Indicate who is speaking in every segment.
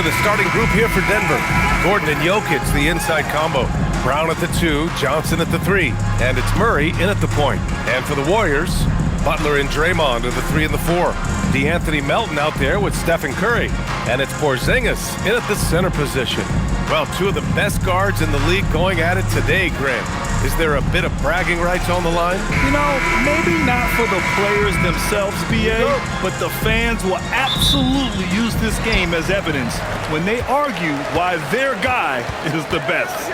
Speaker 1: the starting group here for Denver. Gordon and Jokic, the inside combo. Brown at the 2, Johnson at the 3. And it's Murray in at the point. And for the Warriors, Butler and Draymond are the 3 and the 4. DeAnthony Melton out there with Stephen Curry. And it's Porzingis in at the center position. Well, two of the best guards in the league going at it today, Grant. Is there a bit of bragging rights on the line?
Speaker 2: You know, maybe not for the players themselves, BA, but the fans will absolutely use this game as evidence when they argue why their guy is the best.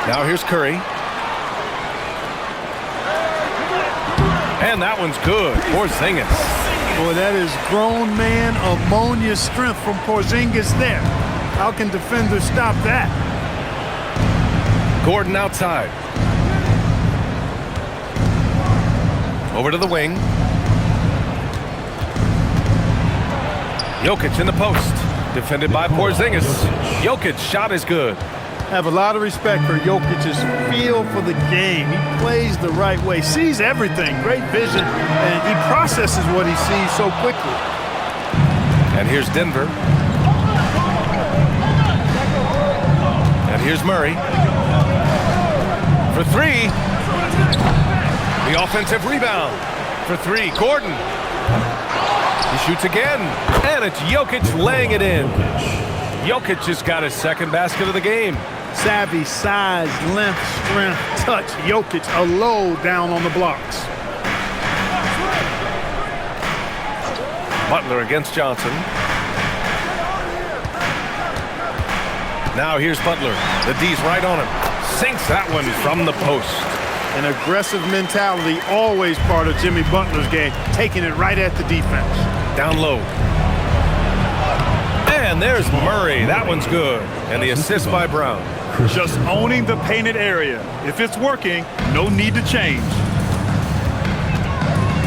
Speaker 1: Now here's Curry. And that one's good. Porzingis.
Speaker 3: Boy, that is grown man ammonia strength from Porzingis there. How can defenders stop that?
Speaker 1: Gordon outside. Over to the wing. Jokic in the post. Defended by Porzingis. Jokic's shot is good.
Speaker 3: I have a lot of respect for Jokic's feel for the game. He plays the right way, sees everything, great vision, and he processes what he sees so quickly.
Speaker 1: And here's Denver. And here's Murray. For 3. The offensive rebound. For 3, Gordon. He shoots again. And it's Jokic laying it in. Jokic just got his second basket of the game.
Speaker 3: Savvy, size, length, strength, touch. Jokic a low down on the blocks.
Speaker 1: Butler against Johnson. Now here's Butler. The D's right on him. Sinks that one from the post.
Speaker 3: An aggressive mentality, always part of Jimmy Butler's game, taking it right at the defense.
Speaker 1: Down low. And there's Murray. That one's good. And the assist by Brown.
Speaker 2: Just owning the painted area. If it's working, no need to change.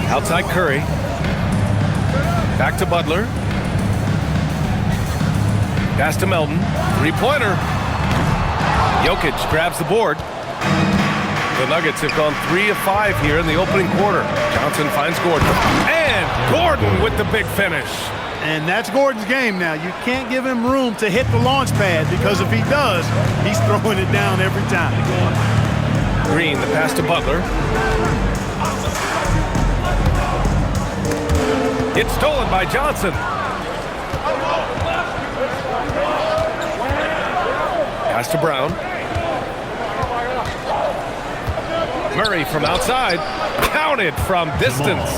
Speaker 1: Outside Curry. Back to Butler. Pass to Melton. Three-pointer. Jokic grabs the board. The Nuggets have gone 3 of 5 here in the opening quarter. Johnson finds Gordon. And Gordon with the big finish.
Speaker 3: And that's Gordon's game now. You can't give him room to hit the launch pad because if he does, he's throwing it down every time.
Speaker 1: Green, the pass to Butler. It's stolen by Johnson. Pass to Brown. Murray from outside. Counted from distance.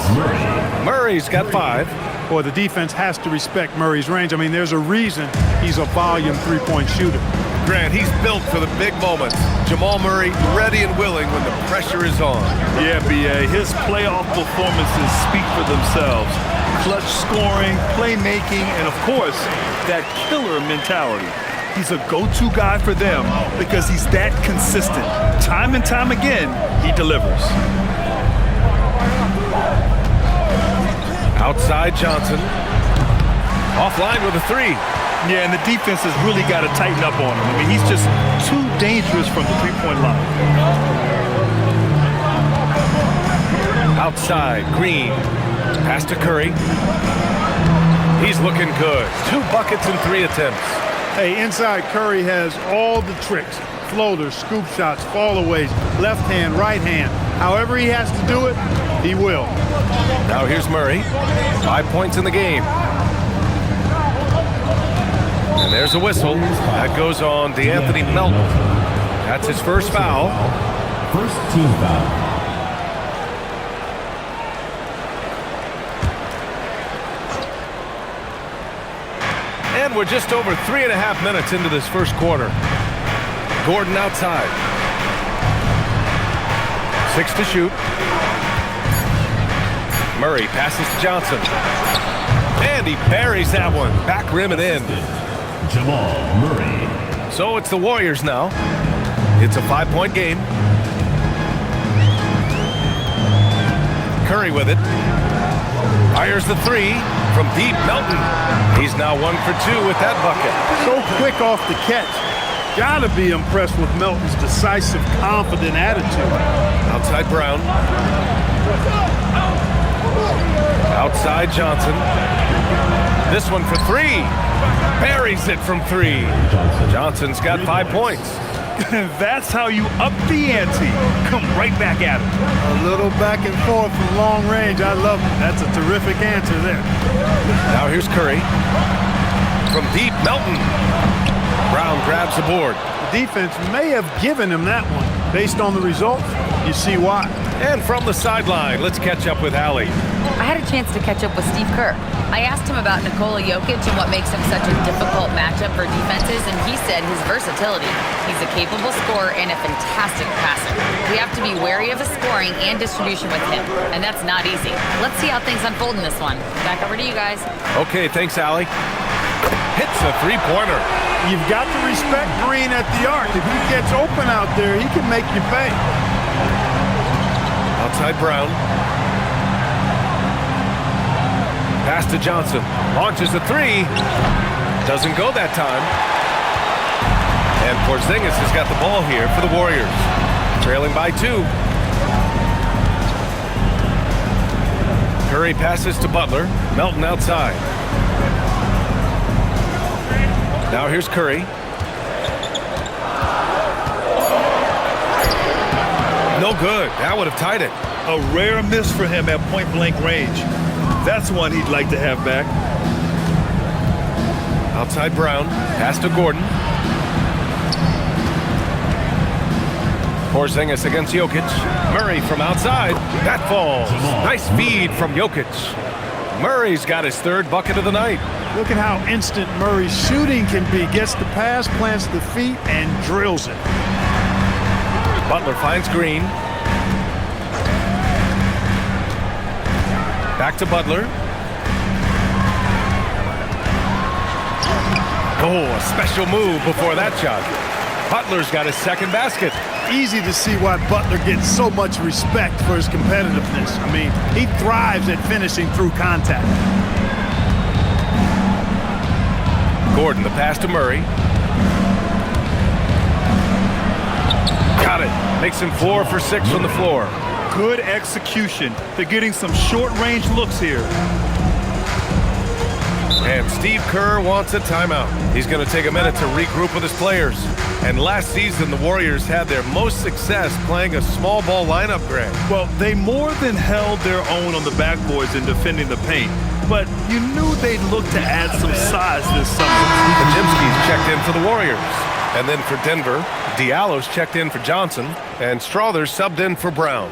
Speaker 1: Murray's got 5.
Speaker 3: Boy, the defense has to respect Murray's range. I mean, there's a reason he's a volume three-point shooter.
Speaker 1: Grant, he's built for the big moments. Jamal Murray ready and willing when the pressure is on.
Speaker 2: Yeah, BA, his playoff performances speak for themselves. Clutch scoring, playmaking, and of course, that killer mentality. He's a go-to guy for them because he's that consistent. Time and time again, he delivers.
Speaker 1: Outside Johnson. Offline with a 3.
Speaker 2: Yeah, and the defense has really got to tighten up on him. I mean, he's just too dangerous from the three-point line.
Speaker 1: Outside, Green. Pass to Curry. He's looking good. 2 buckets in 3 attempts.
Speaker 3: Hey, inside Curry has all the tricks. Floaters, scoop shots, fallaways, left hand, right hand. However he has to do it, he will.
Speaker 1: Now here's Murray. 5 points in the game. And there's a whistle. That goes on DeAnthony Melton. That's his first foul.
Speaker 4: First team foul.
Speaker 1: And we're just over 3.5 minutes into this first quarter. Gordon outside. 6 to shoot. Murray passes to Johnson. And he parries that one. Back rim and in.
Speaker 4: Jamal Murray.
Speaker 1: So it's the Warriors now. It's a 5-point game. Curry with it. Fires the 3 from deep. Melton. He's now 1 for 2 with that bucket.
Speaker 3: So quick off the catch. Gotta be impressed with Melton's decisive, confident attitude.
Speaker 1: Outside Brown. Outside Johnson. This one for three. Buries it from three. Johnson's got 5 points.
Speaker 2: That's how you up the ante. Come right back at him.
Speaker 3: A little back and forth from long range. I love it. That's a terrific answer there.
Speaker 1: Now here's Curry. From deep, Melton. Brown grabs the board.
Speaker 3: The defense may have given him that one. Based on the results, you see why.
Speaker 1: And from the sideline, let's catch up with Allie.
Speaker 5: I had a chance to catch up with Steve Kerr. I asked him about Nikola Jokic and what makes him such a difficult matchup for defenses, and he said his versatility. He's a capable scorer and a fantastic passer. We have to be wary of his scoring and distribution with him, and that's not easy. Let's see how things unfold in this one. Back over to you guys.
Speaker 1: Okay, thanks, Allie. Hits a three-pointer.
Speaker 3: You've got to respect Green at the arc. If he gets open out there, he can make you pay.
Speaker 1: Outside Brown. Pass to Johnson. Launches a three. Doesn't go that time. And Porzingis has got the ball here for the Warriors. Trailing by 2. Curry passes to Butler. Melton outside. Now here's Curry. No good. That would have tied it.
Speaker 2: A rare miss for him at point-blank range. That's one he'd like to have back.
Speaker 1: Outside Brown. Pass to Gordon. Porzingis against Jokic. Murray from outside. That falls. Nice feed from Jokic. Murray's got his 3rd bucket of the night.
Speaker 3: Look at how instant Murray's shooting can be. Gets the pass, plants the feet, and drills it.
Speaker 1: Butler finds Green. Back to Butler. Oh, a special move before that shot. Butler's got his 2nd basket.
Speaker 3: Easy to see why Butler gets so much respect for his competitiveness. I mean, he thrives at finishing through contact.
Speaker 1: Gordon, the pass to Murray. Got it. Makes him 4 for 6 from the floor.
Speaker 2: Good execution. They're getting some short-range looks here.
Speaker 1: And Steve Kerr wants a timeout. He's going to take a minute to regroup with his players. And last season, the Warriors had their most success playing a small ball lineup, Greg.
Speaker 2: Well, they more than held their own on the backboards in defending the paint. But you knew they'd look to add some size this summer.
Speaker 1: Kajimski's checked in for the Warriors. And then for Denver, Diallo's checked in for Johnson. And Strother's subbed in for Brown.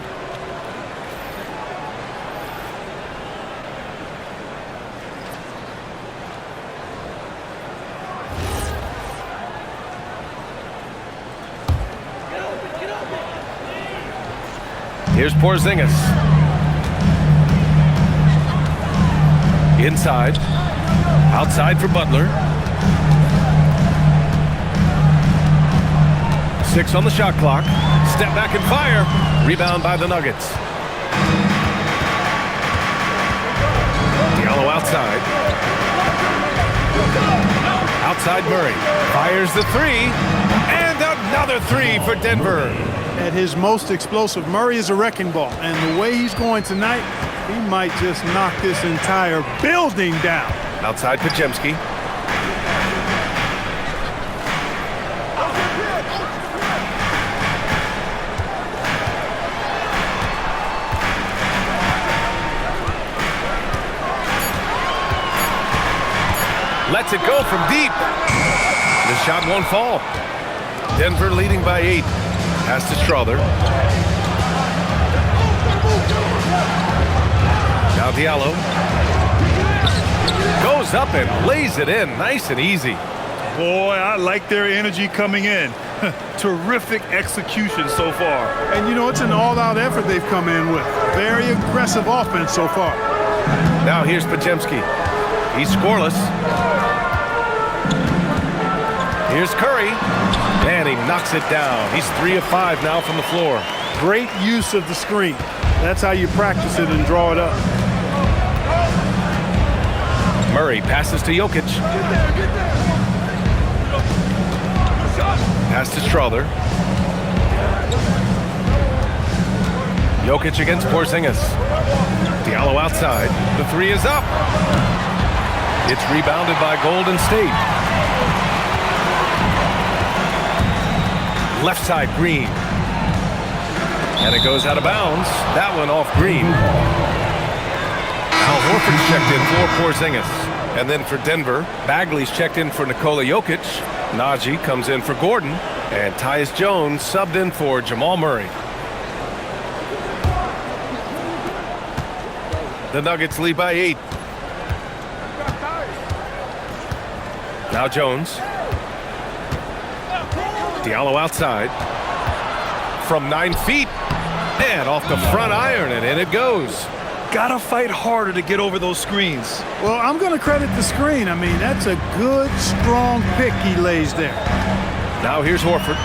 Speaker 1: Here's Porzingis. Inside. Outside for Butler. 6 on the shot clock. Step back and fire. Rebound by the Nuggets. Diallo outside. Outside Murray. Fires the 3. And another 3 for Denver.
Speaker 3: At his most explosive, Murray is a wrecking ball. And the way he's going tonight, he might just knock this entire building down.
Speaker 1: Outside Kajimski. Lets it go from deep. The shot won't fall. Denver leading by 8. Pass to Strother. Now Diallo. Goes up and lays it in. Nice and easy.
Speaker 2: Boy, I like their energy coming in. Terrific execution so far.
Speaker 3: And, you know, it's an all-out effort they've come in with. Very aggressive offense so far.
Speaker 1: Now here's Podziemski. He's scoreless. Here's Curry. And he knocks it down. He's 3 of 5 now from the floor.
Speaker 3: Great use of the screen. That's how you practice it and draw it up.
Speaker 1: Murray passes to Jokic. Pass to Strother. Jokic against Porzingis. Diallo outside. The 3 is up. It's rebounded by Golden State. Left side, Green. And it goes out of bounds. That one off Green. Al Horford's checked in for Porzingis. And then for Denver, Bagley's checked in for Nikola Jokic. Najee comes in for Gordon. And Tyus Jones subbed in for Jamal Murray. The Nuggets lead by 8. Now Jones. Diallo outside. From 9 feet. And off the front iron, and in it goes.
Speaker 2: Gotta fight harder to get over those screens.
Speaker 3: Well, I'm going to credit the screen. I mean, that's a good, strong pick he lays there.
Speaker 1: Now here's Horford.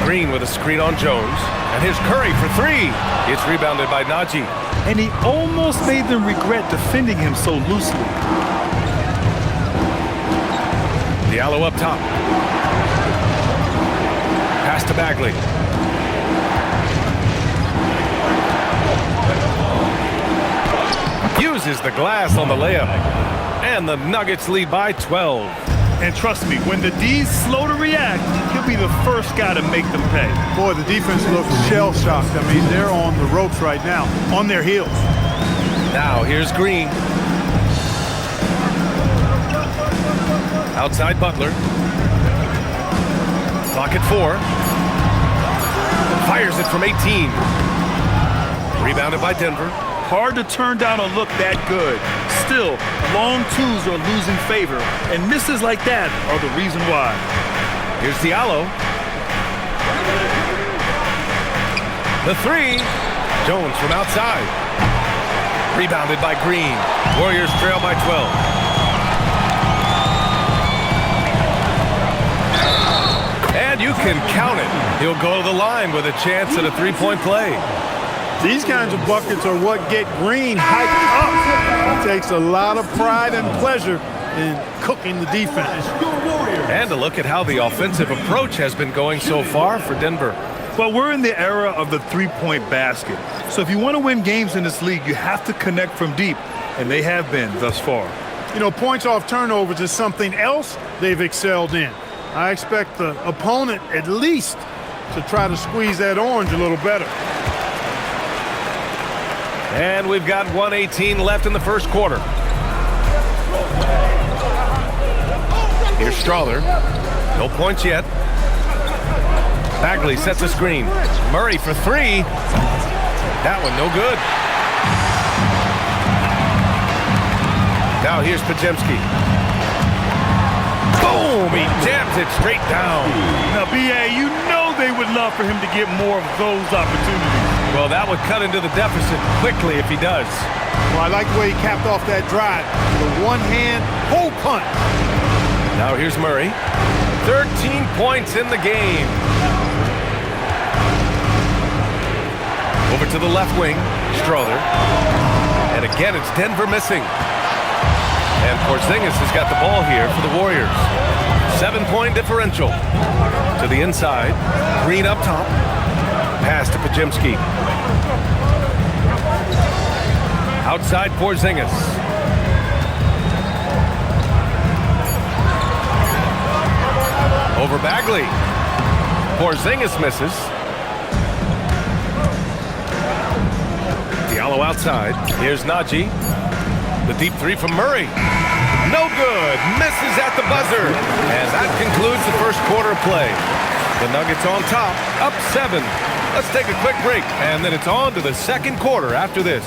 Speaker 1: Green with a screen on Jones. And here's Curry for 3. It's rebounded by Najee.
Speaker 2: And he almost made them regret defending him so loosely.
Speaker 1: Diallo up top. Pass to Bagley. Uses the glass on the layup. And the Nuggets lead by 12.
Speaker 2: And trust me, when the D's slow to react, he'll be the first guy to make them pay.
Speaker 3: Boy, the defense looks shell-shocked. I mean, they're on the ropes right now, on their heels.
Speaker 1: Now here's Green. Outside Butler. Clock at 4. Fires it from 18. Rebounded by Denver.
Speaker 2: Hard to turn down a look that good. Still, long twos are losing favor, and misses like that are the reason why.
Speaker 1: Here's Diallo. The 3. Jones from outside. Rebounded by Green. Warriors trail by 12. And you can count it. He'll go to the line with a chance at a three-point play.
Speaker 3: These kinds of buckets are what get Green hyped up. He takes a lot of pride and pleasure in cooking the defense.
Speaker 1: And a look at how the offensive approach has been going so far for Denver.
Speaker 2: Well, we're in the era of the three-point basket. So if you want to win games in this league, you have to connect from deep, and they have been thus far.
Speaker 3: You know, points off turnovers is something else they've excelled in. I expect the opponent at least to try to squeeze that orange a little better.
Speaker 1: And we've got 1:18 left in the first quarter. Here's Strawther. No points yet. Bagley sets a screen. Murray for 3. That one no good. Now here's Podziemski. Boom! He jams it straight down.
Speaker 2: Now, B.A., you know they would love for him to get more of those opportunities.
Speaker 1: Well, that would cut into the deficit quickly if he does.
Speaker 3: Well, I like the way he capped off that drive. The one-hand hole punt.
Speaker 1: Now here's Murray. 13 points in the game. Over to the left wing, Strawther. And again, it's Denver missing. And Porzingis has got the ball here for the Warriors. 7-point differential. To the inside. Green up top. Pass to Podziemski. Outside Porzingis. Over Bagley. Porzingis misses. Diallo outside. Here's Najee. The deep 3 from Murray. No good. Misses at the buzzer. And that concludes the first quarter of play. The Nuggets on top, up 7. Let's take a quick break, and then it's on to the second quarter after this.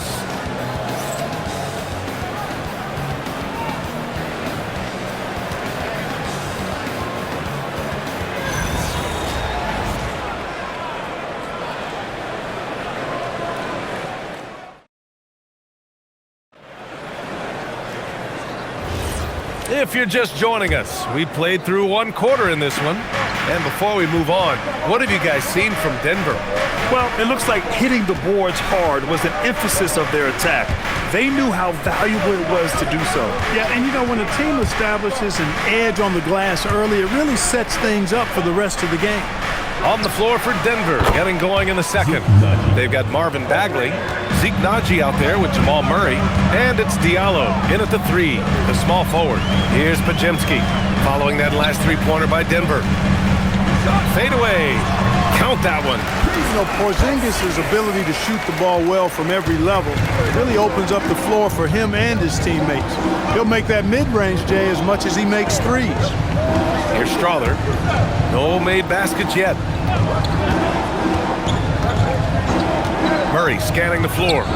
Speaker 1: If you're just joining us, we played through one quarter in this one. And before we move on, what have you guys seen from Denver?
Speaker 2: Well, it looks like hitting the boards hard was an emphasis of their attack. They knew how valuable it was to do so.
Speaker 3: Yeah, and you know, when a team establishes an edge on the glass early, it really sets things up for the rest of the game.
Speaker 1: On the floor for Denver, getting going in the second. They've got Marvin Bagley, Zeke Naji out there with Jamal Murray, and it's Diallo in at the 3, the small forward. Here's Pajemski, following that last three-pointer by Denver. Fade away. Count that one.
Speaker 3: You know, Porzingis' ability to shoot the ball well from every level really opens up the floor for him and his teammates. He'll make that mid-range, Jay, as much as he makes threes.
Speaker 1: Here's Strawther. No made baskets yet. Murray scanning the floor.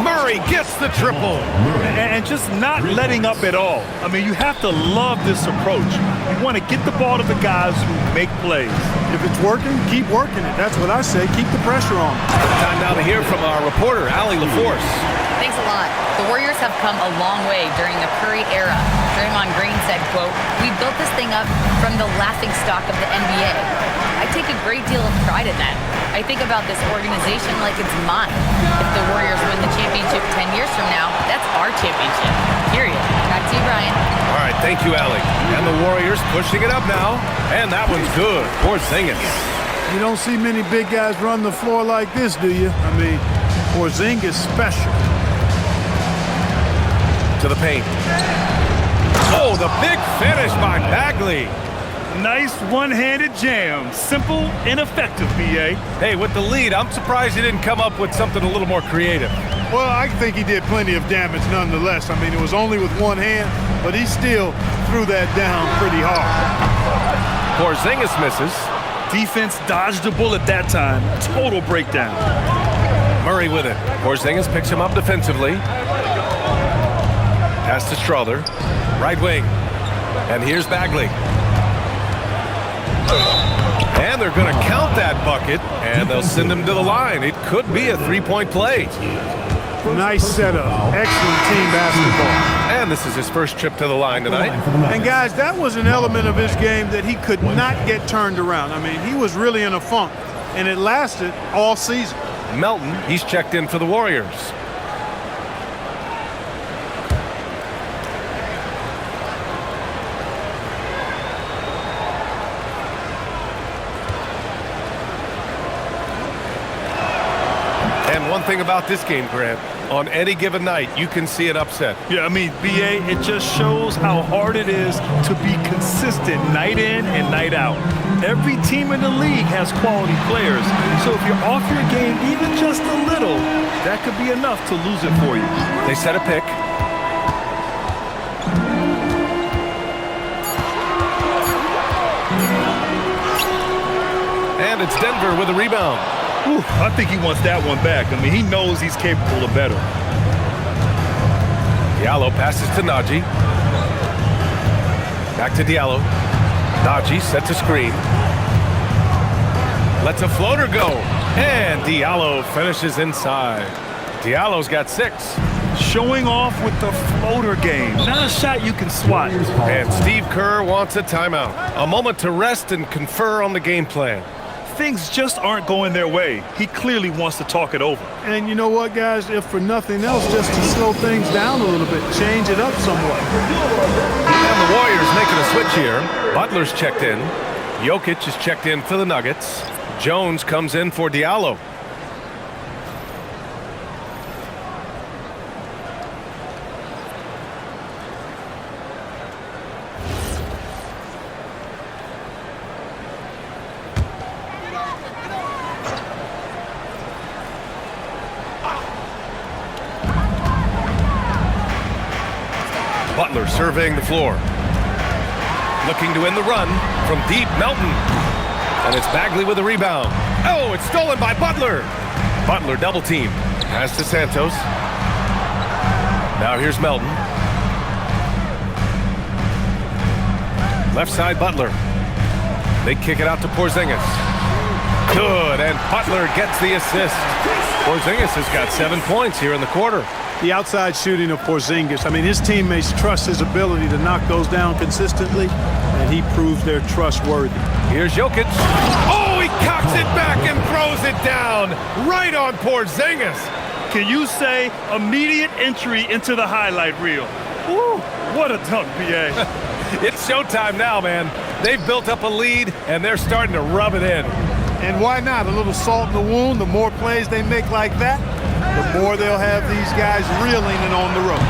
Speaker 1: Murray gets the triple.
Speaker 2: And just not letting up at all. I mean, you have to love this approach. You want to get the ball to the guys who make plays.
Speaker 3: If it's working, keep working it. That's what I say. Keep the pressure on.
Speaker 1: Time now to hear from our reporter, Allie LaForce.
Speaker 5: Thanks a lot. The Warriors have come a long way during the Curry era. Draymond Green said, quote, "We built this thing up from the laughingstock of the NBA. I take a great deal of pride in that. I think about this organization like it's mine. If the Warriors win the championship 10 years from now, that's our championship. Period." Back to you, Brian.
Speaker 1: All right, thank you, Allie. And the Warriors pushing it up now. And that one's good. Porzingis.
Speaker 3: You don't see many big guys run the floor like this, do you? I mean, Porzingis special.
Speaker 1: To the paint. Oh, the big finish by Bagley.
Speaker 2: Nice one-handed jam. Simple and effective, B.A.
Speaker 1: Hey, with the lead, I'm surprised he didn't come up with something a little more creative.
Speaker 3: Well, I think he did plenty of damage nonetheless. I mean, it was only with one hand, but he still threw that down pretty hard.
Speaker 1: Porzingis misses.
Speaker 2: Defense dodged a bullet that time. Total breakdown.
Speaker 1: Murray with it. Porzingis picks him up defensively. Pass to Strawther. Right wing. And here's Bagley. And they're going to count that bucket, and they'll send him to the line. It could be a three-point play.
Speaker 3: Nice setup. Excellent team basketball.
Speaker 1: And this is his first trip to the line tonight.
Speaker 3: And, guys, that was an element of his game that he could not get turned around. I mean, he was really in a funk, and it lasted all season.
Speaker 1: Melton, he's checked in for the Warriors. And one thing about this game, Grant, on any given night, you can see an upset.
Speaker 2: Yeah, I mean, B.A., it just shows how hard it is to be consistent night in and night out. Every team in the league has quality players, so if you're off your game even just a little, that could be enough to lose it for you.
Speaker 1: They set a pick. And it's Denver with a rebound.
Speaker 2: Ooh, I think he wants that one back. I mean, he knows he's capable of better.
Speaker 1: Diallo passes to Naji. Back to Diallo. Naji sets a screen. Lets a floater go. And Diallo finishes inside. Diallo's got 6.
Speaker 2: Showing off with the floater game. Not a shot you can swat.
Speaker 1: And Steve Kerr wants a timeout. A moment to rest and confer on the game plan.
Speaker 2: Things just aren't going their way. He clearly wants to talk it over.
Speaker 3: And you know what, guys? If for nothing else, just to slow things down a little bit, change it up somewhat.
Speaker 1: And the Warriors making a switch here. Butler's checked in. Jokic is checked in for the Nuggets. Jones comes in for Diallo. Butler surveying the floor. Looking to end the run from deep, Melton. And it's Bagley with a rebound. Oh, it's stolen by Butler. Butler double team. Pass to Santos. Now here's Melton. Left side, Butler. They kick it out to Porzingis. Good, and Butler gets the assist. Porzingis has got 7 points here in the quarter.
Speaker 3: The outside shooting of Porzingis, I mean, his teammates trust his ability to knock those down consistently, and he proves they're trustworthy.
Speaker 1: Here's Jokic. Oh, he cocks it back and throws it down right on Porzingis.
Speaker 2: can you say immediate entry into the highlight reel? Woo, what a dunk, B.A.
Speaker 1: It's showtime now, man. They've built up a lead, and they're starting to rub it in.
Speaker 3: And why not? A little salt in the wound. The more plays they make like that, the more they'll have these guys reeling and on the ropes.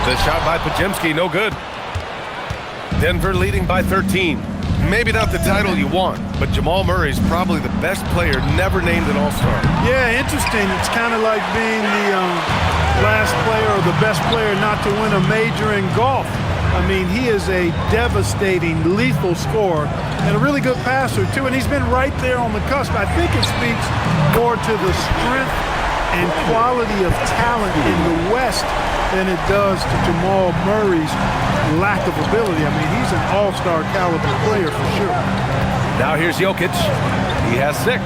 Speaker 1: The shot by Podziemski, no good. Denver leading by 13. Maybe not the title you want, but Jamal Murray's probably the best player never named an All-Star.
Speaker 3: Yeah, interesting. It's kind of like being the last player or the best player not to win a major in golf. I mean, he is a devastating, lethal scorer and a really good passer, too. And he's been right there on the cusp. I think it speaks more to the strength and quality of talent in the West than it does to Jamal Murray's lack of ability. I mean, he's an all-star caliber player for sure.
Speaker 1: Now here's Jokic. He has 6.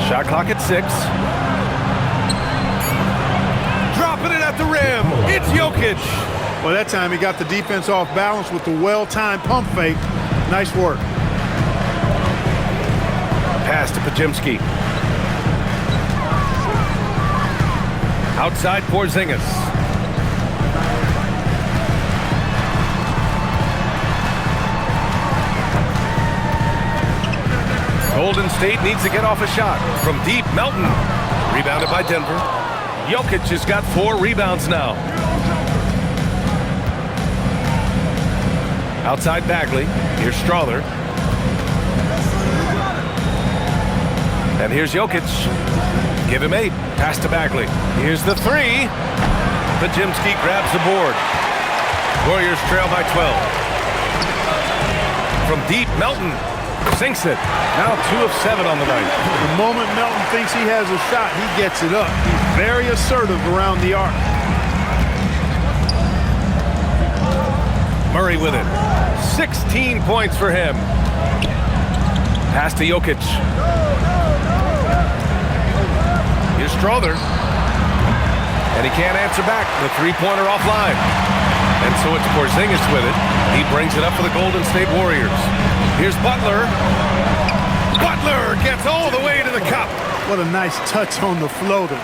Speaker 1: Shot clock at 6. Dropping it at the rim. It's Jokic.
Speaker 3: Well, that time he got the defense off balance with the well-timed pump fake. Nice work.
Speaker 1: Pass to Podziemski. Outside Porzingis. Golden State needs to get off a shot. From deep, Melton. Rebounded by Denver. Jokic has got 4 rebounds now. Outside Bagley. Here's Strawther. And here's Jokic. Give him 8. Pass to Bagley. Here's the 3. Podziemski grabs the board. Warriors trail by 12. From deep, Melton sinks it. Now 2 of 7 on the night.
Speaker 3: The moment Melton thinks he has a shot, he gets it up. He's very assertive around the arc.
Speaker 1: Murray with it. 16 points for him. Pass to Jokic. Here's Strawther. And he can't answer back. The three-pointer offline. And so it's Porzingis with it. He brings it up for the Golden State Warriors. Here's Butler. Butler gets all the way to the cup.
Speaker 3: What a nice touch on the floater.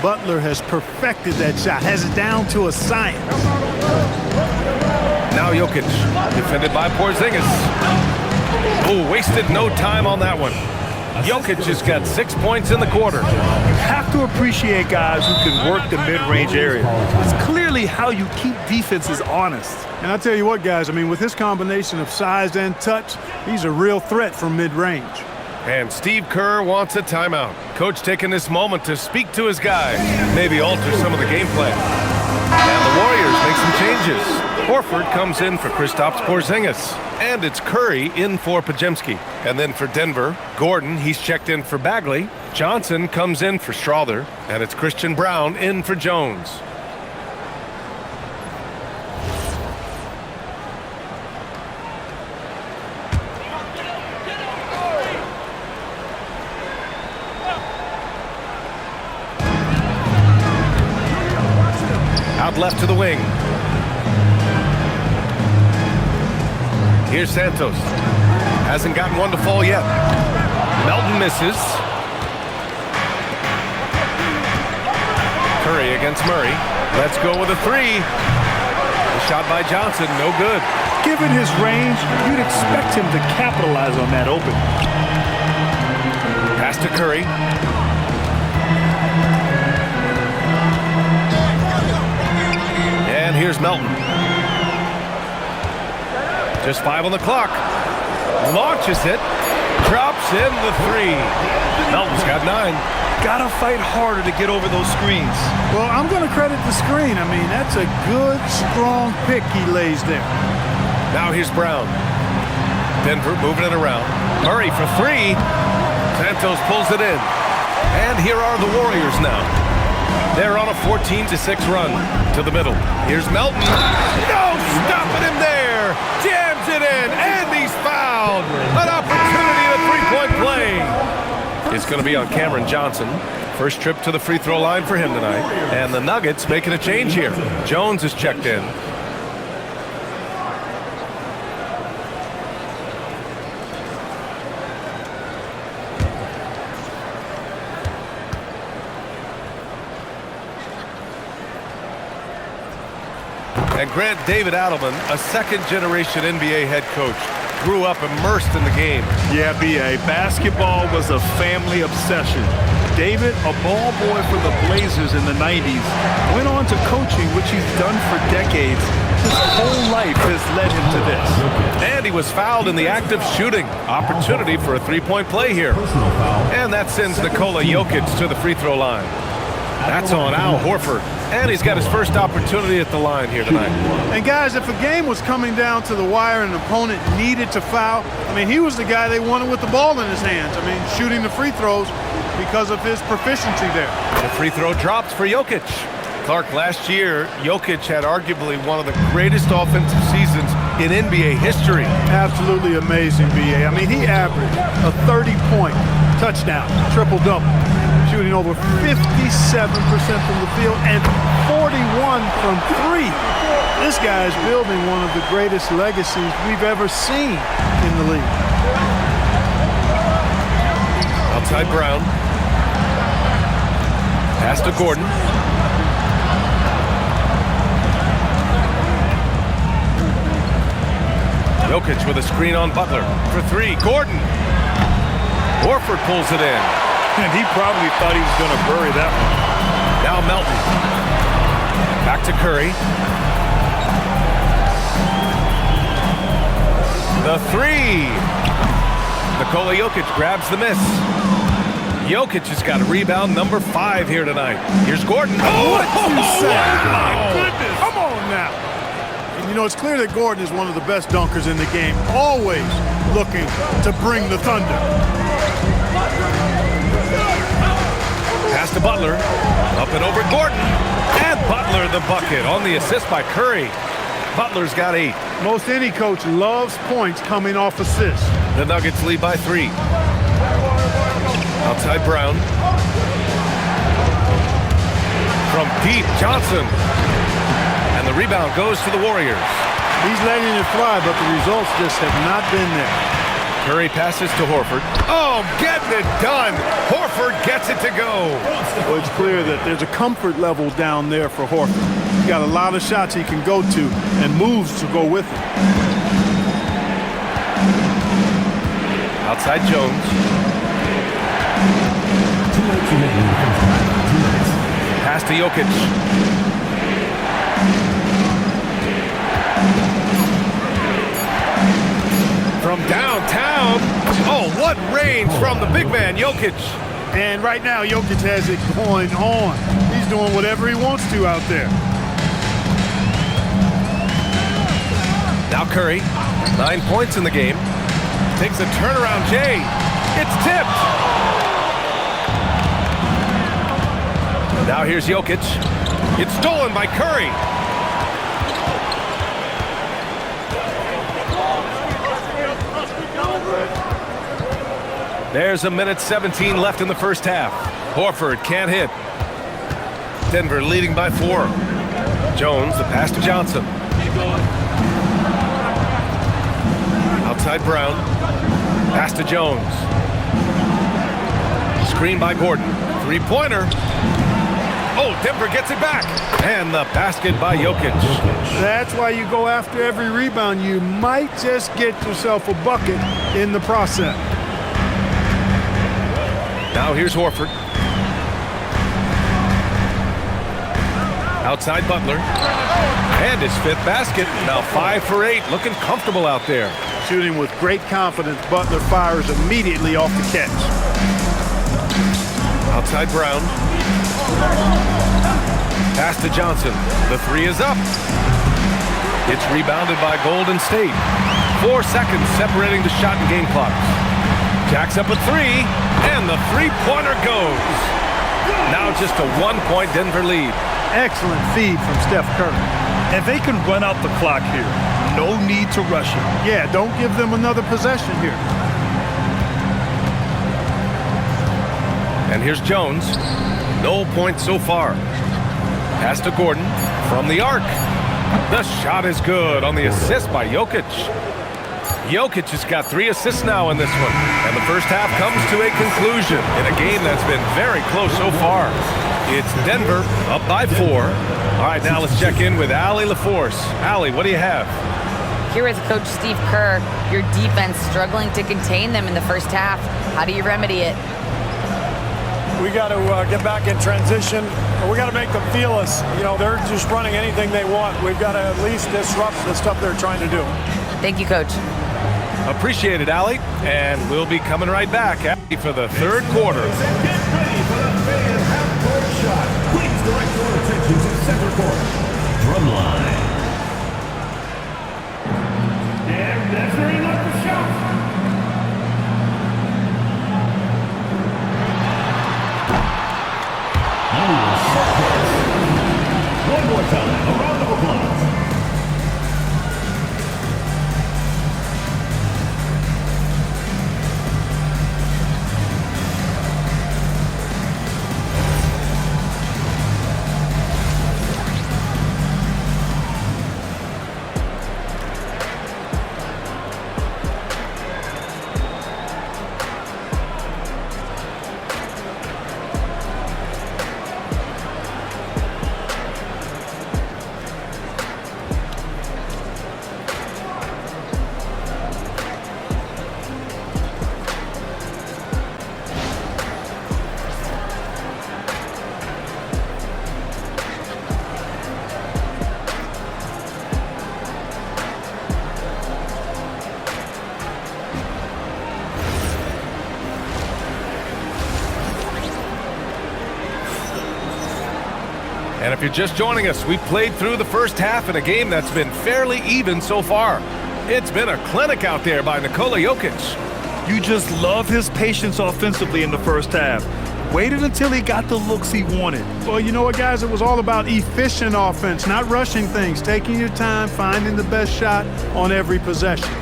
Speaker 3: Butler has perfected that shot. Has it down to a science.
Speaker 1: Now Jokic. Defended by Porzingis. Oh, wasted no time on that one. Jokic has got 6 points in the quarter.
Speaker 2: You have to appreciate guys who can work the mid-range area. It's clearly how you keep defenses honest.
Speaker 3: And I'll tell you what, guys, I mean, with his combination of size and touch, he's a real threat from mid-range.
Speaker 1: And Steve Kerr wants a timeout. Coach taking this moment to speak to his guys, maybe alter some of the game plan. And the Warriors make some changes. Horford comes in for Kristaps Porzingis. And it's Curry in for Podziemski. And then for Denver, Gordon, he's checked in for Bagley. Johnson comes in for Strawther. And it's Christian Brown in for Jones. Out left to the wing. Here's Santos. Hasn't gotten one to fall yet. Melton misses. Curry against Murray. Let's go with a 3. The shot by Johnson, no good.
Speaker 2: Given his range, you'd expect him to capitalize on that open.
Speaker 1: Pass to Curry. And here's Melton. Just 5 on the clock. Launches it. Drops in the 3. Melton's got 9.
Speaker 2: Gotta fight harder to get over those screens.
Speaker 3: Well, I'm going to credit the screen. I mean, that's a good, strong pick he lays there.
Speaker 1: Now here's Brown. Denver moving it around. Murray for 3. Santos pulls it in. And here are the Warriors now. They're on a 14-6 run to the middle. Here's Melton. No stopping him there. Jams it in, and he's fouled. An opportunity at a three-point play. It's going to be on Cameron Johnson. First trip to the free throw line for him tonight. And the Nuggets making a change here. Jones is checked in. And Grant, David Adelman, a second-generation NBA head coach, grew up immersed in the game.
Speaker 2: Yeah, B.A. Basketball was a family obsession. David, a ball boy for the Blazers in the 90s, went on to coaching, which he's done for decades. His whole life has led him to this.
Speaker 1: And he was fouled in the act of shooting. Opportunity for a three-point play here. And that sends Nikola Jokic to the free throw line. That's on Al Horford. And he's got his first opportunity at the line here tonight.
Speaker 3: And guys, if a game was coming down to the wire and an opponent needed to foul, I mean, he was the guy they wanted with the ball in his hands. I mean, shooting the free throws because of his proficiency there.
Speaker 1: The free throw drops for Jokic. Clark, last year, Jokic had arguably one of the greatest offensive seasons in NBA history.
Speaker 3: Absolutely amazing, B.A. I mean, he averaged a 30-point touchdown, triple-double, shooting over 57% from the field and 41 from three. This guy is building one of the greatest legacies we've ever seen in the league.
Speaker 1: Outside Brown. Pass to Gordon. Jokic with a screen on Butler for three. Gordon. Horford pulls it in.
Speaker 2: And he probably thought he was going to bury that one.
Speaker 1: Now Melton. Back to Curry. The three. Nikola Jokic grabs the miss. Jokic has got a rebound number 5 here tonight. Here's Gordon.
Speaker 3: Oh, what you say?
Speaker 1: Wow.
Speaker 3: My goodness. Come on now. And you know, it's clear that Gordon is one of the best dunkers in the game, always looking to bring the thunder.
Speaker 1: Pass to Butler. Up and over Gordon. And Butler the bucket on the assist by Curry. Butler's got 8.
Speaker 3: Most any coach loves points coming off assists.
Speaker 1: The Nuggets lead by 3. Outside Brown. From deep, Johnson. And the rebound goes to the Warriors.
Speaker 3: He's letting it fly, but the results just have not been there.
Speaker 1: Curry passes to Horford. Oh, getting it done. Horford gets it to go.
Speaker 3: Well, it's clear that there's a comfort level down there for Horford. He's got a lot of shots he can go to and moves to go with it.
Speaker 1: Outside Jones.
Speaker 4: 2 minutes remaining. 2 minutes.
Speaker 1: Pass to Jokic. From downtown. Oh, what range from the big man, Jokic.
Speaker 3: And right now, Jokic has it going on. He's doing whatever he wants to out there.
Speaker 1: Now Curry, 9 points in the game. Takes a turnaround, Jay. It's tipped. Now here's Jokic. It's stolen by Curry. There's a minute 17 left in the first half. Horford can't hit. Denver leading by 4. Jones, the pass to Johnson. Outside Brown. Pass to Jones. Screen by Gordon. Three-pointer. Oh, Denver gets it back. And the basket by Jokic.
Speaker 3: That's why you go after every rebound. You might just get yourself a bucket in the process.
Speaker 1: Now here's Horford. Outside Butler. And his 5th basket. Now 5 for 8. Looking comfortable out there.
Speaker 3: Shooting with great confidence, Butler fires immediately off the catch.
Speaker 1: Outside Brown. Pass to Johnson. The 3 is up. It's rebounded by Golden State. 4 seconds separating the shot and game clocks. Jacks up a 3, and the three-pointer goes. Now just a 1-point Denver lead.
Speaker 3: Excellent feed from Steph Curry.
Speaker 2: And they can run out the clock here. No need to rush it.
Speaker 3: Yeah, don't give them another possession here.
Speaker 1: And here's Jones. No points so far. Pass to Gordon from the arc. The shot is good on the assist by Jokic. Jokic has got 3 assists now in this one. And the first half comes to a conclusion in a game that's been very close so far. It's Denver up by 4. All right, now let's check in with Allie LaForce. Allie, what do you have?
Speaker 5: Here with Coach Steve Kerr, your defense struggling to contain them in the first half. How do you remedy it?
Speaker 6: We got to get back in transition. We got to make them feel us. You know, they're just running anything they want. We've got to at least disrupt the stuff they're trying to do.
Speaker 5: Thank you, Coach.
Speaker 1: Appreciate it, Allie. And we'll be coming right back for the third quarter.
Speaker 4: Get ready for the fan half-court shot. Please direct your attention to center court. Drumline. And that's where he left the shot. One more time, a round of applause.
Speaker 1: And if you're just joining us, we played through the first half in a game that's been fairly even so far. It's been a clinic out there by Nikola Jokic.
Speaker 2: You just love his patience offensively in the first half. Waited until he got the looks he wanted.
Speaker 3: Well, you know what, guys? It was all about efficient offense, not rushing things, taking your time, finding the best shot on every possession.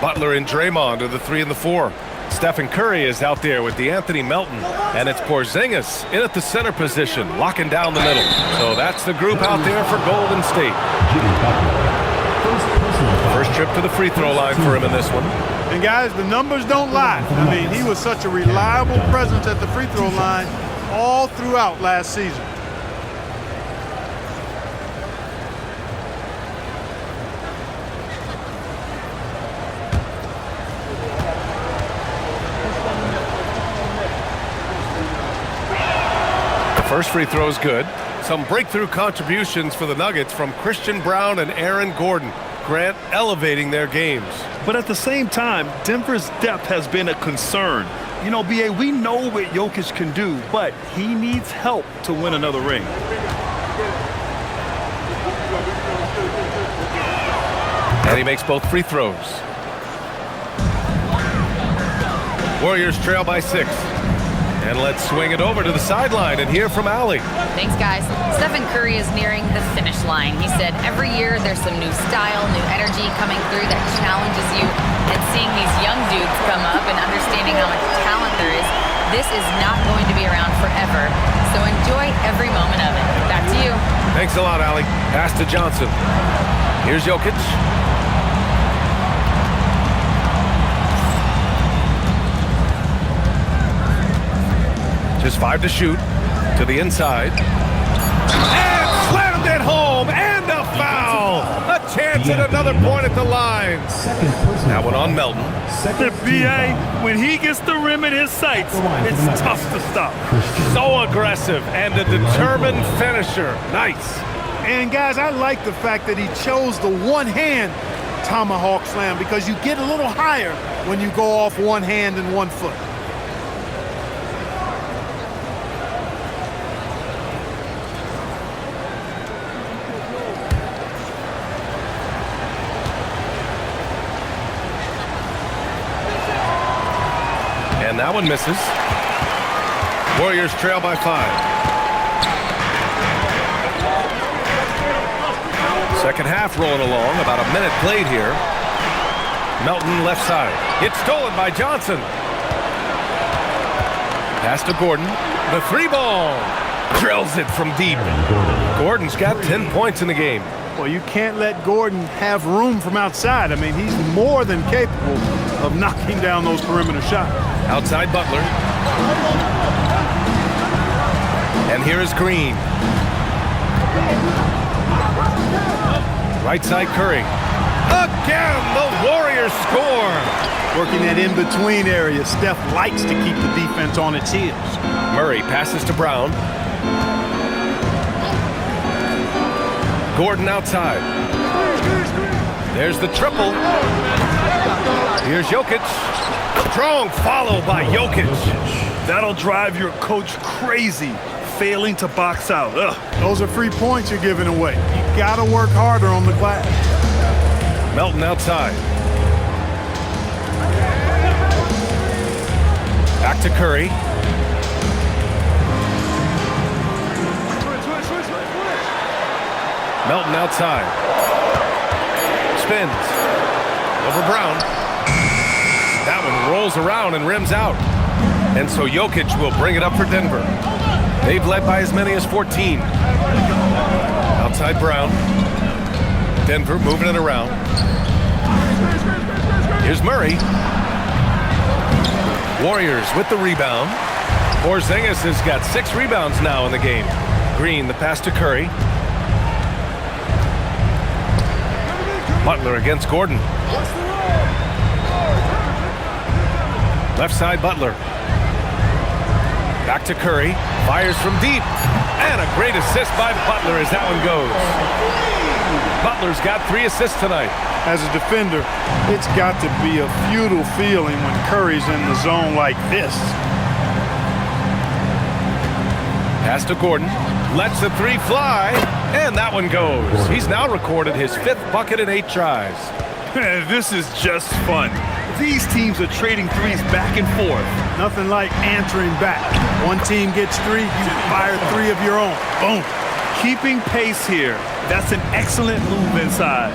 Speaker 1: Butler and Draymond are the 3 and the 4. Stephen Curry is out there with D'Anthony Melton, and it's Porzingis in at the center position, locking down the middle. So that's the group out there for Golden State. First trip to the free throw line for him in this one.
Speaker 3: And guys, the numbers don't lie. I mean, he was such a reliable presence at the free throw line all throughout last season.
Speaker 1: First free throw is good. Some breakthrough contributions for the Nuggets from Christian Brown and Aaron Gordon. Grant elevating their games.
Speaker 2: But at the same time, Denver's depth has been a concern. You know, B.A., we know what Jokic can do, but he needs help to win another ring.
Speaker 1: And he makes both free throws. Warriors trail by 6. And let's swing it over to the sideline and hear from Allie.
Speaker 5: Thanks, guys. Stephen Curry is nearing the finish line. He said every year there's some new style, new energy coming through that challenges you. And seeing these young dudes come up and understanding how much talent there is, this is not going to be around forever. So enjoy every moment of it. Back to you.
Speaker 1: Thanks a lot, Allie. Pass to Johnson. Here's Jokic. Just 5 to shoot. To the inside. And slammed it home. And a foul. A chance at another point at the line. That one on Melton.
Speaker 2: The B.A., when he gets the rim in his sights, it's tough to stop.
Speaker 1: So aggressive and a determined finisher. Nice.
Speaker 3: And guys, I like the fact that he chose the one-hand tomahawk slam because you get a little higher when you go off one hand and 1 foot.
Speaker 1: And that one misses. Warriors trail by 5. Second half rolling along. About a minute played here. Melton left side. It's stolen by Johnson. Pass to Gordon. The 3 ball. Drills it from deep. Gordon's got 10 points in the game.
Speaker 3: Well, you can't let Gordon have room from outside. I mean, he's more than capable of knocking down those perimeter shots.
Speaker 1: Outside Butler. And here is Green. Right side Curry. Again, the Warriors score.
Speaker 3: Working that in-between area. Steph likes to keep the defense on its heels.
Speaker 1: Murray passes to Brown. Gordon outside. There's the triple. Here's Jokic. Strong follow by Jokic.
Speaker 2: That'll drive your coach crazy, failing to box out. Ugh.
Speaker 3: Those are free points you're giving away. You got to work harder on the glass.
Speaker 1: Melton outside. Back to Curry. Melton outside. Spins. Over Brown. That one rolls around and rims out. And so Jokic will bring it up for Denver. They've led by as many as 14. Outside Brown. Denver moving it around. Here's Murray. Warriors with the rebound. Porzingis has got 6 rebounds now in the game. Green, the pass to Curry. Butler against Gordon. Left side Butler. Back to Curry. Fires from deep. And a great assist by Butler as that one goes. Butler's got 3 assists tonight.
Speaker 3: As a defender, it's got to be a futile feeling when Curry's in the zone like this.
Speaker 1: Pass to Gordon. Lets the 3 fly. And that one goes. He's now recorded his 5th bucket in 8 tries.
Speaker 2: This is just fun. These teams are trading threes back and forth.
Speaker 3: Nothing like answering back. One team gets 3, you fire 3 of your own. Boom.
Speaker 2: Keeping pace here. That's an excellent move inside.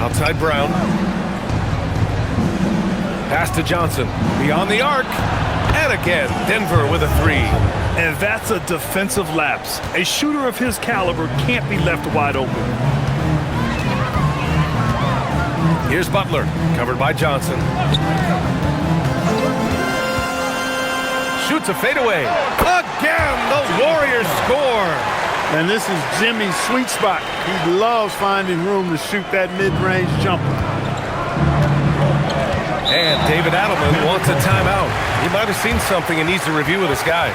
Speaker 1: Outside Brown. Pass to Johnson. Beyond the arc. And again, Denver with a 3.
Speaker 2: And that's a defensive lapse. A shooter of his caliber can't be left wide open.
Speaker 1: Here's Butler, covered by Johnson. Shoots a fadeaway. Again, the Warriors score.
Speaker 3: And this is Jimmy's sweet spot. He loves finding room to shoot that mid-range jumper.
Speaker 1: And David Adelman wants a timeout. He might have seen something and needs to review with his guys.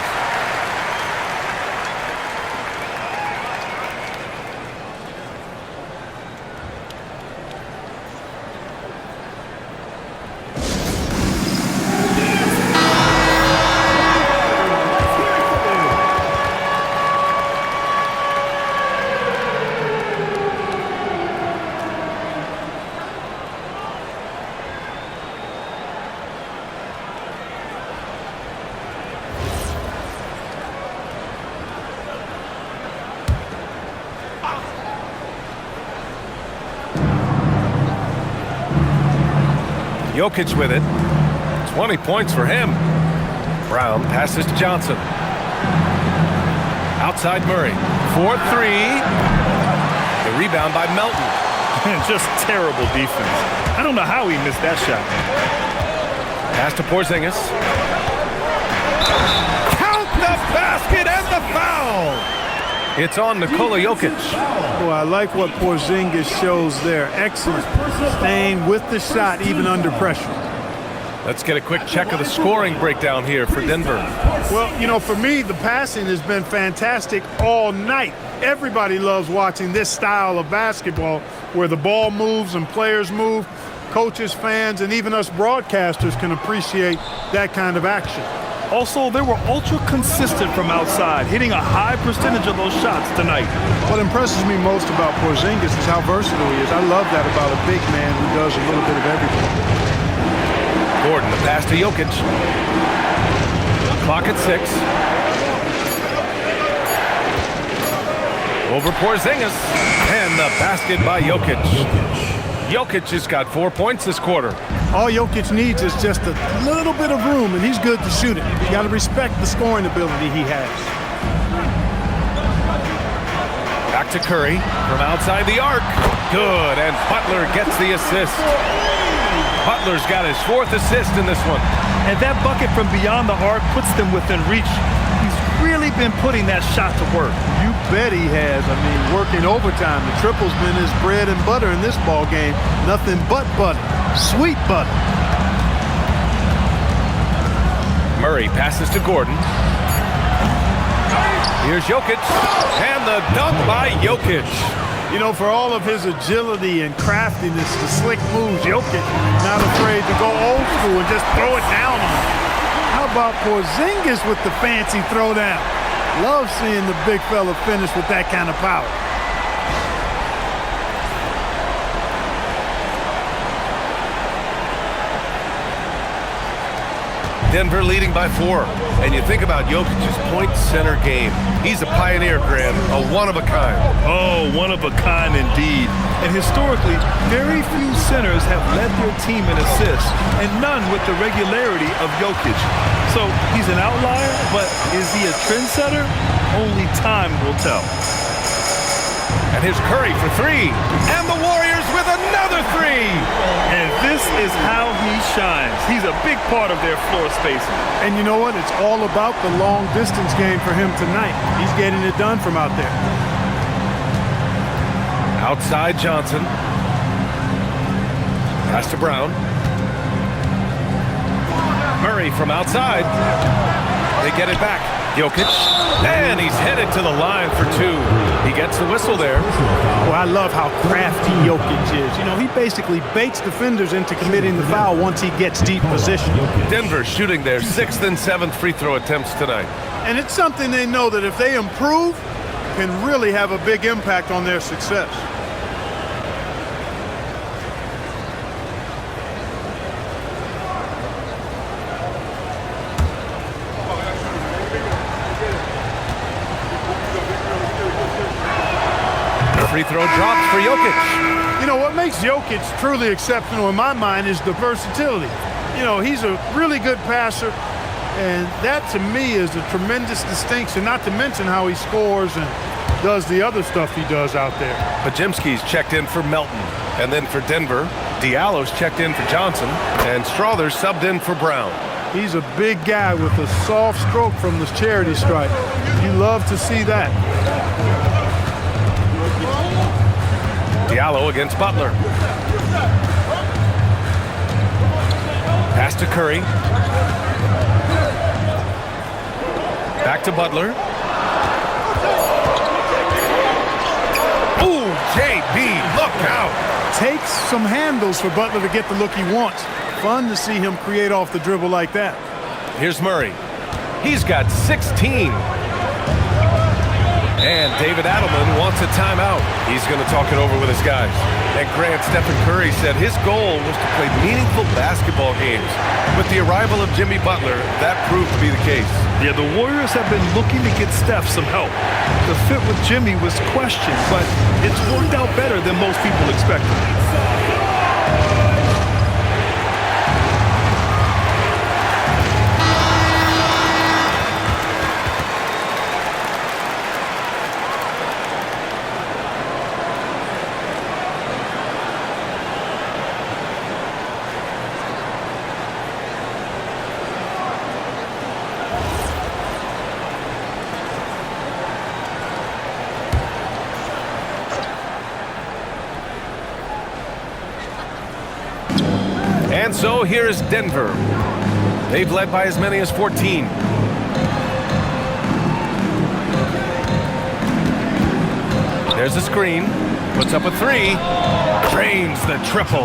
Speaker 1: Jokic with it. 20 points for him. Brown passes to Johnson. Outside Murray. 4-3. The rebound by Melton.
Speaker 2: Just terrible defense. I don't know how he missed that shot.
Speaker 1: Pass to Porzingis. Count the basket and the foul. It's on Nikola Jokic.
Speaker 3: Boy, I like what Porzingis shows there. Excellent. Staying with the shot even under pressure.
Speaker 1: Let's get a quick check of the scoring breakdown here for Denver.
Speaker 3: Well, you know, for me, the passing has been fantastic all night. Everybody loves watching this style of basketball where the ball moves and players move. Coaches, fans, and even us broadcasters can appreciate that kind of action.
Speaker 2: Also, they were ultra consistent from outside, hitting a high percentage of those shots tonight.
Speaker 3: What impresses me most about Porzingis is how versatile he is. I love that about a big man who does a little bit of everything.
Speaker 1: Gordon, the pass to Jokic. Clock at 6. Over Porzingis. And the basket by Jokic. Jokic has got 4 points this quarter.
Speaker 3: All Jokic needs is just a little bit of room, and he's good to shoot it. You got to respect the scoring ability he has.
Speaker 1: Back to Curry from outside the arc. Good, and Butler gets the assist. Butler's got his 4th assist in this one.
Speaker 2: And that bucket from beyond the arc puts them within reach. He's really been putting that shot to work.
Speaker 3: You bet he has. I mean, working overtime. The triple's been his bread and butter in this ball game. Nothing but butter. Sweet butter.
Speaker 1: Murray passes to Gordon. Here's Jokic, and the dunk by Jokic.
Speaker 3: You know, for all of his agility and craftiness, the slick moves, Jokic not afraid to go old school and just throw it down on him. How about Porzingis with the fancy throwdown? Love seeing the big fella finish with that kind of power.
Speaker 1: Denver leading by 4. And you think about Jokic's point center game. He's a pioneer, Graham, a one-of-a-kind.
Speaker 2: Oh, one of a kind indeed. And historically, very few centers have led their team in assists, and none with the regularity of Jokic. So he's an outlier, but is he a trendsetter? Only time will tell.
Speaker 1: And here's Curry for 3. And the Warriors with another 3.
Speaker 2: And this is how he shines. He's a big part of their floor spacing.
Speaker 3: And you know what? It's all about the long distance game for him tonight. He's getting it done from out there.
Speaker 1: Outside Johnson. Pass to Brown. Murray from outside. They get it back. Jokic. And he's headed to the line for 2. He gets the whistle there.
Speaker 3: Well, I love how crafty Jokic is. You know, he basically baits defenders into committing the foul once he gets deep position.
Speaker 1: Denver shooting their 6th and 7th free throw attempts tonight.
Speaker 3: And it's something they know that if they improve, can really have a big impact on their success.
Speaker 1: Free throw drops for Jokic.
Speaker 3: You know, what makes Jokic truly exceptional in my mind is the versatility. You know, he's a really good passer, and that to me is a tremendous distinction, not to mention how he scores and does the other stuff he does out there.
Speaker 1: Podziemski's checked in for Melton. And then for Denver, Diallo's checked in for Johnson, and Strother's subbed in for Brown.
Speaker 3: He's a big guy with a soft stroke from the charity stripe. You love to see that.
Speaker 1: Diallo against Butler. Pass to Curry. Back to Butler. Ooh, JB, look out.
Speaker 3: Takes some handles for Butler to get the look he wants. Fun to see him create off the dribble like that.
Speaker 1: Here's Murray. He's got 16. And David Adelman wants a timeout. He's going to talk it over with his guys. And Grant, Stephen Curry said his goal was to play meaningful basketball games. With the arrival of Jimmy Butler, that proved to be the case.
Speaker 2: Yeah, the Warriors have been looking to get Steph some help. The fit with Jimmy was questioned, but it's worked out better than most people expected.
Speaker 1: And so here is Denver. They've led by as many as 14. There's a screen. Puts up a 3. Drains the triple.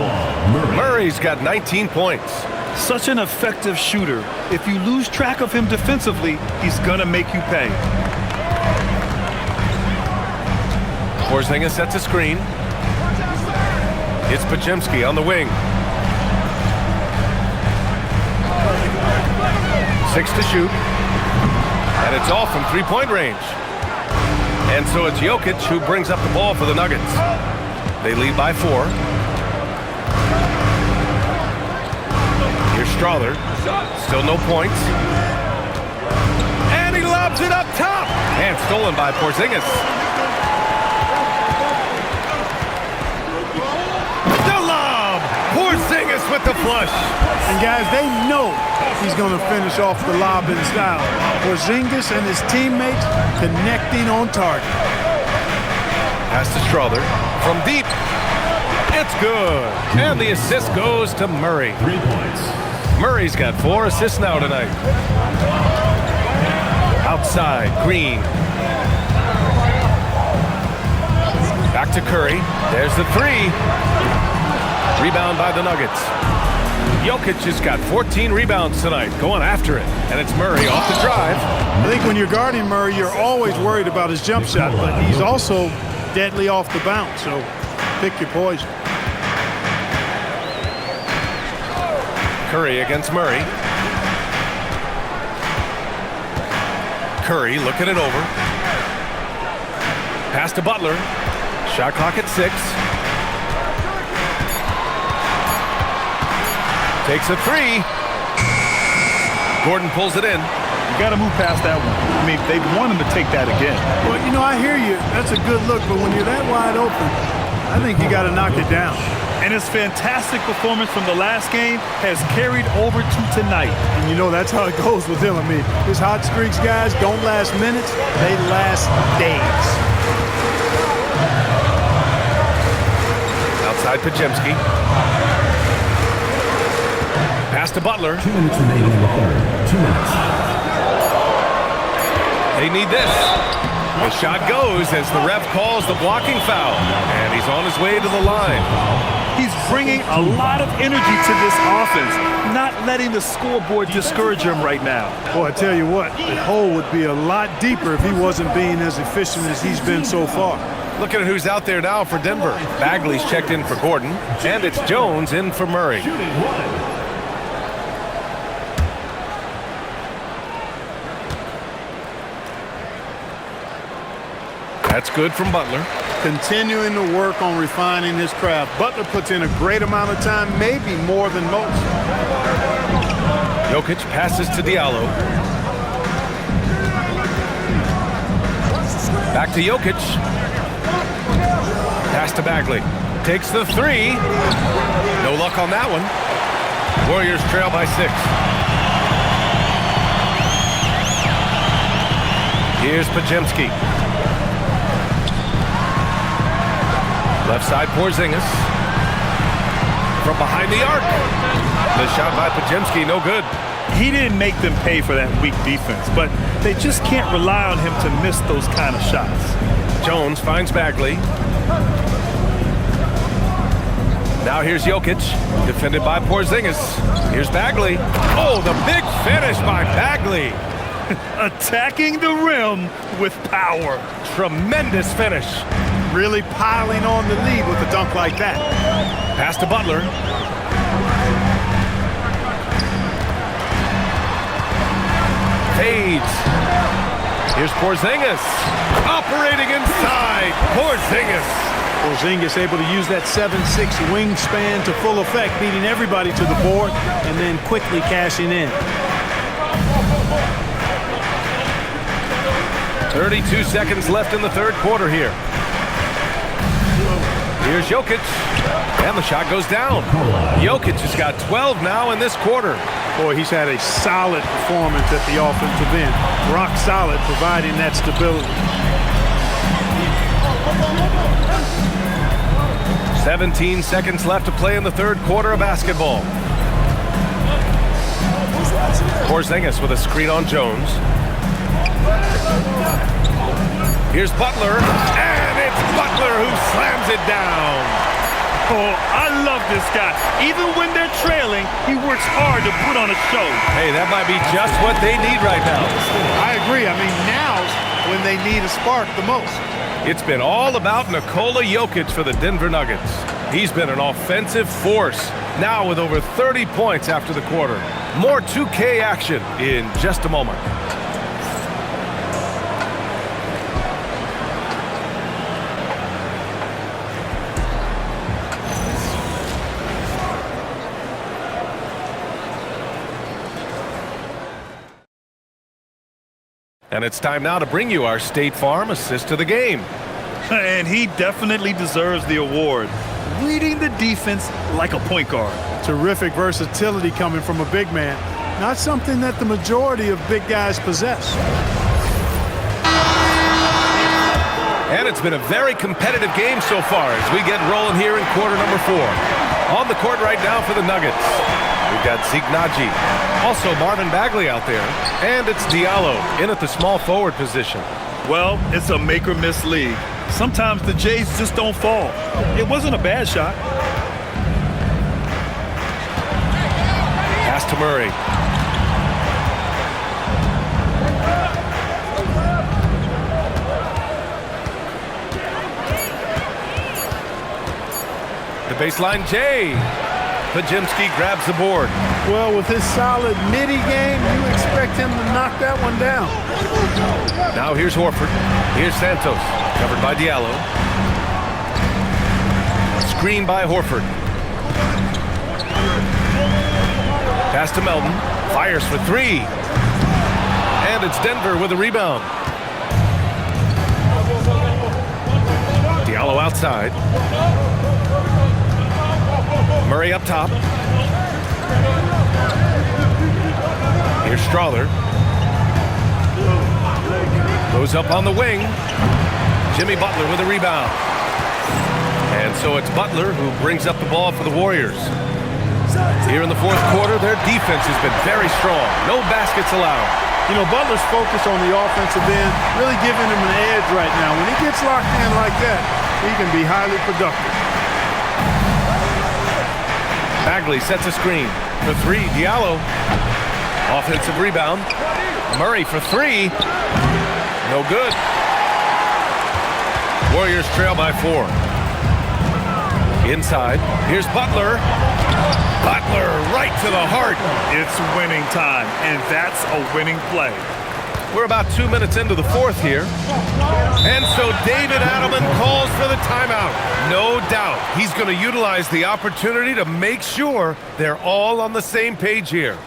Speaker 1: Murray's got 19 points.
Speaker 2: Such an effective shooter. If you lose track of him defensively, he's gonna make you pay.
Speaker 1: Porzingis sets a screen. It's Podziemski on the wing. 6 to shoot. And it's off from three-point range. And so it's Jokic who brings up the ball for the Nuggets. They lead by 4. Here's Strother. Still no points. And he lobs it up top. And stolen by Porzingis. The lob! Porzingis with the flush.
Speaker 3: And guys, they know he's going to finish off the lob in style. Porzingis and his teammates connecting on target.
Speaker 1: Pass to Strother from deep. It's good. And the assist goes to Murray.
Speaker 4: 3 points.
Speaker 1: Murray's got 4 assists now tonight. Outside, Green. Back to Curry. There's the 3. Rebound by the Nuggets. Jokic has got 14 rebounds tonight, going after it. And it's Murray off the drive.
Speaker 3: I think when you're guarding Murray, you're always worried about his jump shot, but he's also deadly off the bounce, so pick your poison.
Speaker 1: Curry against Murray. Curry looking it over. Pass to Butler. Shot clock at 6. Takes a 3. Gordon pulls it in.
Speaker 2: You got to move past that one. I mean, they want him to take that again.
Speaker 3: Well, you know, I hear you. That's a good look, but when you're that wide open, I think you got to knock it down.
Speaker 2: And his fantastic performance from the last game has carried over to tonight.
Speaker 3: And you know, that's how it goes with him. I mean, his hot streaks, guys, don't last minutes. They last days.
Speaker 1: Outside Podziemski. Pass to Butler.
Speaker 4: 2 minutes remaining in the third. 2 minutes.
Speaker 1: They need this. The shot goes as the ref calls the blocking foul. And he's on his way to the line.
Speaker 2: He's bringing a lot of energy to this offense, not letting the scoreboard discourage him right now.
Speaker 3: Boy, I tell you what, the hole would be a lot deeper if he wasn't being as efficient as he's been so far.
Speaker 1: Look at who's out there now for Denver. Bagley's checked in for Gordon. And it's Jones in for Murray.
Speaker 4: Shooting 1.
Speaker 1: That's good from Butler.
Speaker 3: Continuing to work on refining his craft. Butler puts in a great amount of time, maybe more than most.
Speaker 1: Jokic passes to Diallo. Back to Jokic. Pass to Bagley. Takes the 3. No luck on that one. Warriors trail by 6. Here's Podziemski. Left side, Porzingis. From behind the arc. The shot by Podziemski, no good.
Speaker 2: He didn't make them pay for that weak defense, but they just can't rely on him to miss those kind of shots.
Speaker 1: Jones finds Bagley. Now here's Jokic, defended by Porzingis. Here's Bagley. Oh, the big finish by Bagley.
Speaker 2: Attacking the rim with power.
Speaker 1: Tremendous finish.
Speaker 3: Really piling on the lead with a dunk like that.
Speaker 1: Pass to Butler. Fades. Here's Porzingis. Operating inside. Porzingis.
Speaker 3: Porzingis able to use that 7'6" wingspan to full effect, beating everybody to the board and then quickly cashing in.
Speaker 1: 32 seconds left in the third quarter here. Here's Jokic, and the shot goes down. Jokic has got 12 now in this quarter.
Speaker 3: Boy, he's had a solid performance at the offensive end. Rock solid, providing that stability.
Speaker 1: 17 seconds left to play in the third quarter of basketball. Porzingis with a screen on Jones. Here's Butler, and it's Butler who slams it down.
Speaker 2: Oh, I love this guy. Even when they're trailing, he works hard to put on a show.
Speaker 1: Hey, that might be just what they need right now.
Speaker 3: I agree. I mean, now's when they need a spark the most.
Speaker 1: It's been all about Nikola Jokic for the Denver Nuggets. He's been an offensive force, now with over 30 points after the quarter. More 2K action in just a moment. And it's time now to bring you our State Farm assist to the game.
Speaker 2: And he definitely deserves the award. reading the defense like a point guard.
Speaker 3: Terrific versatility coming from a big man. Not something that the majority of big guys possess.
Speaker 1: And it's been a very competitive game so far as we get rolling here in quarter number 4. On the court right now for the Nuggets, we've got Zeke Naji, also Marvin Bagley out there, and it's Diallo in at the small forward position.
Speaker 2: Well, it's a make-or-miss league. Sometimes the Jays just don't fall. It wasn't a bad shot.
Speaker 1: Pass to Murray. The baseline J. Pajemski grabs the board.
Speaker 3: Well, with his solid midi game, you expect him to knock that one down.
Speaker 1: Now here's Horford. Here's Santos, covered by Diallo. Screen by Horford. Pass to Melton. Fires for 3. And it's Denver with a rebound. Diallo outside. Murray up top. Here's Strawther. Goes up on the wing. Jimmy Butler with a rebound. And so it's Butler who brings up the ball for the Warriors. Here in the fourth quarter, their defense has been very strong. No baskets allowed.
Speaker 3: You know, Butler's focus on the offensive end really giving him an edge right now. When he gets locked in like that, he can be highly productive.
Speaker 1: Bagley sets a screen for 3. Diallo. Offensive rebound. Murray for 3. No good. Warriors trail by 4. Inside. Here's Butler. Butler right to the heart.
Speaker 2: It's winning time, and that's a winning play.
Speaker 1: We're about 2 minutes into the fourth here. And so David Adelman calls for the timeout. No doubt he's going to utilize the opportunity to make sure they're all on the same page here.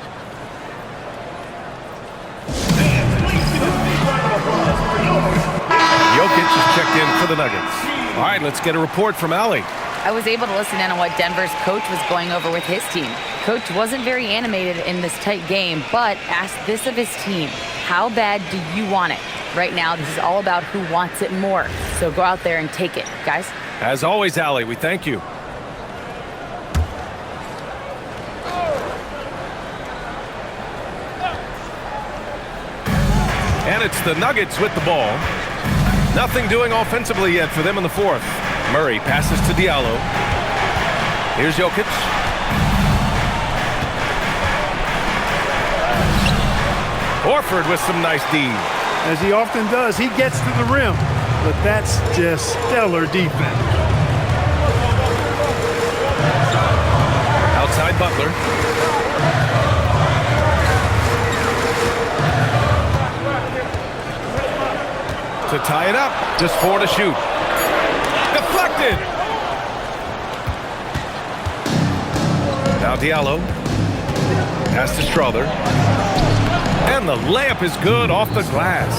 Speaker 1: Jokic is checked in for the Nuggets. All right, let's get a report from Allie.
Speaker 5: I was able to listen in on what Denver's coach was going over with his team. Coach wasn't very animated in this tight game, but asked this of his team. How bad do you want it? Right now, this is all about who wants it more. So go out there and take it, guys.
Speaker 1: As always, Allie, we thank you. And it's the Nuggets with the ball. Nothing doing offensively yet for them in the fourth. Murray passes to Diallo. Here's Jokic. Horford with some nice D.
Speaker 3: As he often does, he gets to the rim, but that's just stellar defense.
Speaker 1: Outside Butler. To tie it up, just 4 to shoot. Deflected. Now Diallo. Pass to Strawther. And the layup is good off the glass.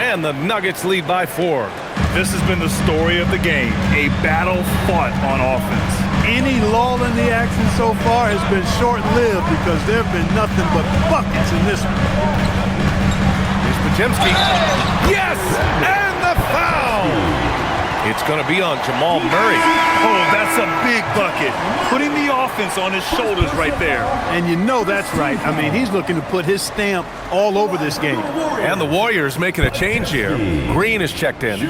Speaker 1: And the Nuggets lead by 4.
Speaker 2: This has been the story of the game, a battle fought on offense.
Speaker 3: Any lull in the action so far has been short-lived because there have been nothing but buckets in this one.
Speaker 1: Here's Pajemski. Yes! And the foul! It's going to be on Jamal Murray.
Speaker 2: Oh, that's a big bucket. Putting the offense on his shoulders right there.
Speaker 3: And you know that's right. I mean, he's looking to put his stamp all over this game.
Speaker 1: And the Warriors making a change here. Green is checked in.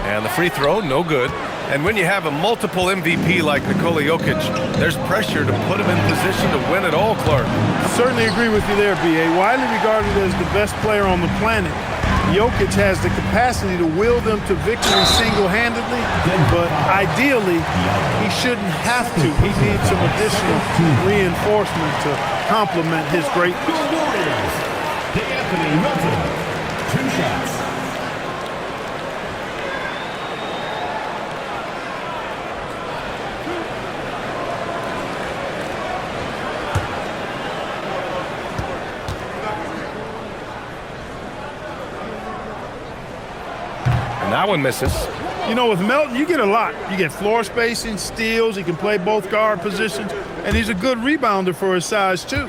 Speaker 1: And the free throw, no good. And when you have a multiple MVP like Nikola Jokic, there's pressure to put him in position to win it all, Clark.
Speaker 3: I certainly agree with you there, B.A. Widely regarded as the best player on the planet, Jokic has the capacity to will them to victory single-handedly, but ideally, he shouldn't have to. He needs some additional reinforcement to complement his greatness.
Speaker 4: Anthony Melton, 2 shots.
Speaker 1: that one misses.
Speaker 3: You know, with Melton, you get a lot. You get floor spacing, steals. He can play both guard positions, and he's a good rebounder for his size, too.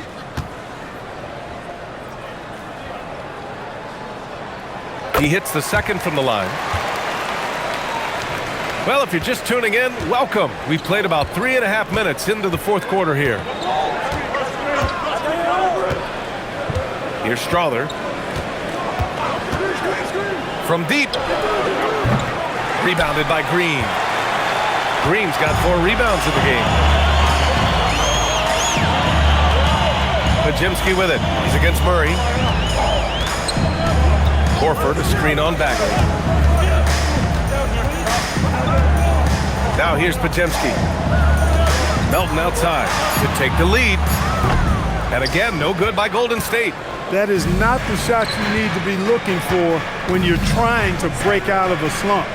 Speaker 1: He hits the second from the line. Well, if you're just tuning in, welcome. We've played about 3.5 minutes into the fourth quarter here. Here's Strother. From deep. Rebounded by Green. Green's got 4 rebounds in the game. Pajemski with it. He's against Murray. Horford, a screen on Bagley. Now here's Pajemski. Melton outside to take the lead. And again, no good by Golden State.
Speaker 3: That is not the shot you need to be looking for when you're trying to break out of a slump.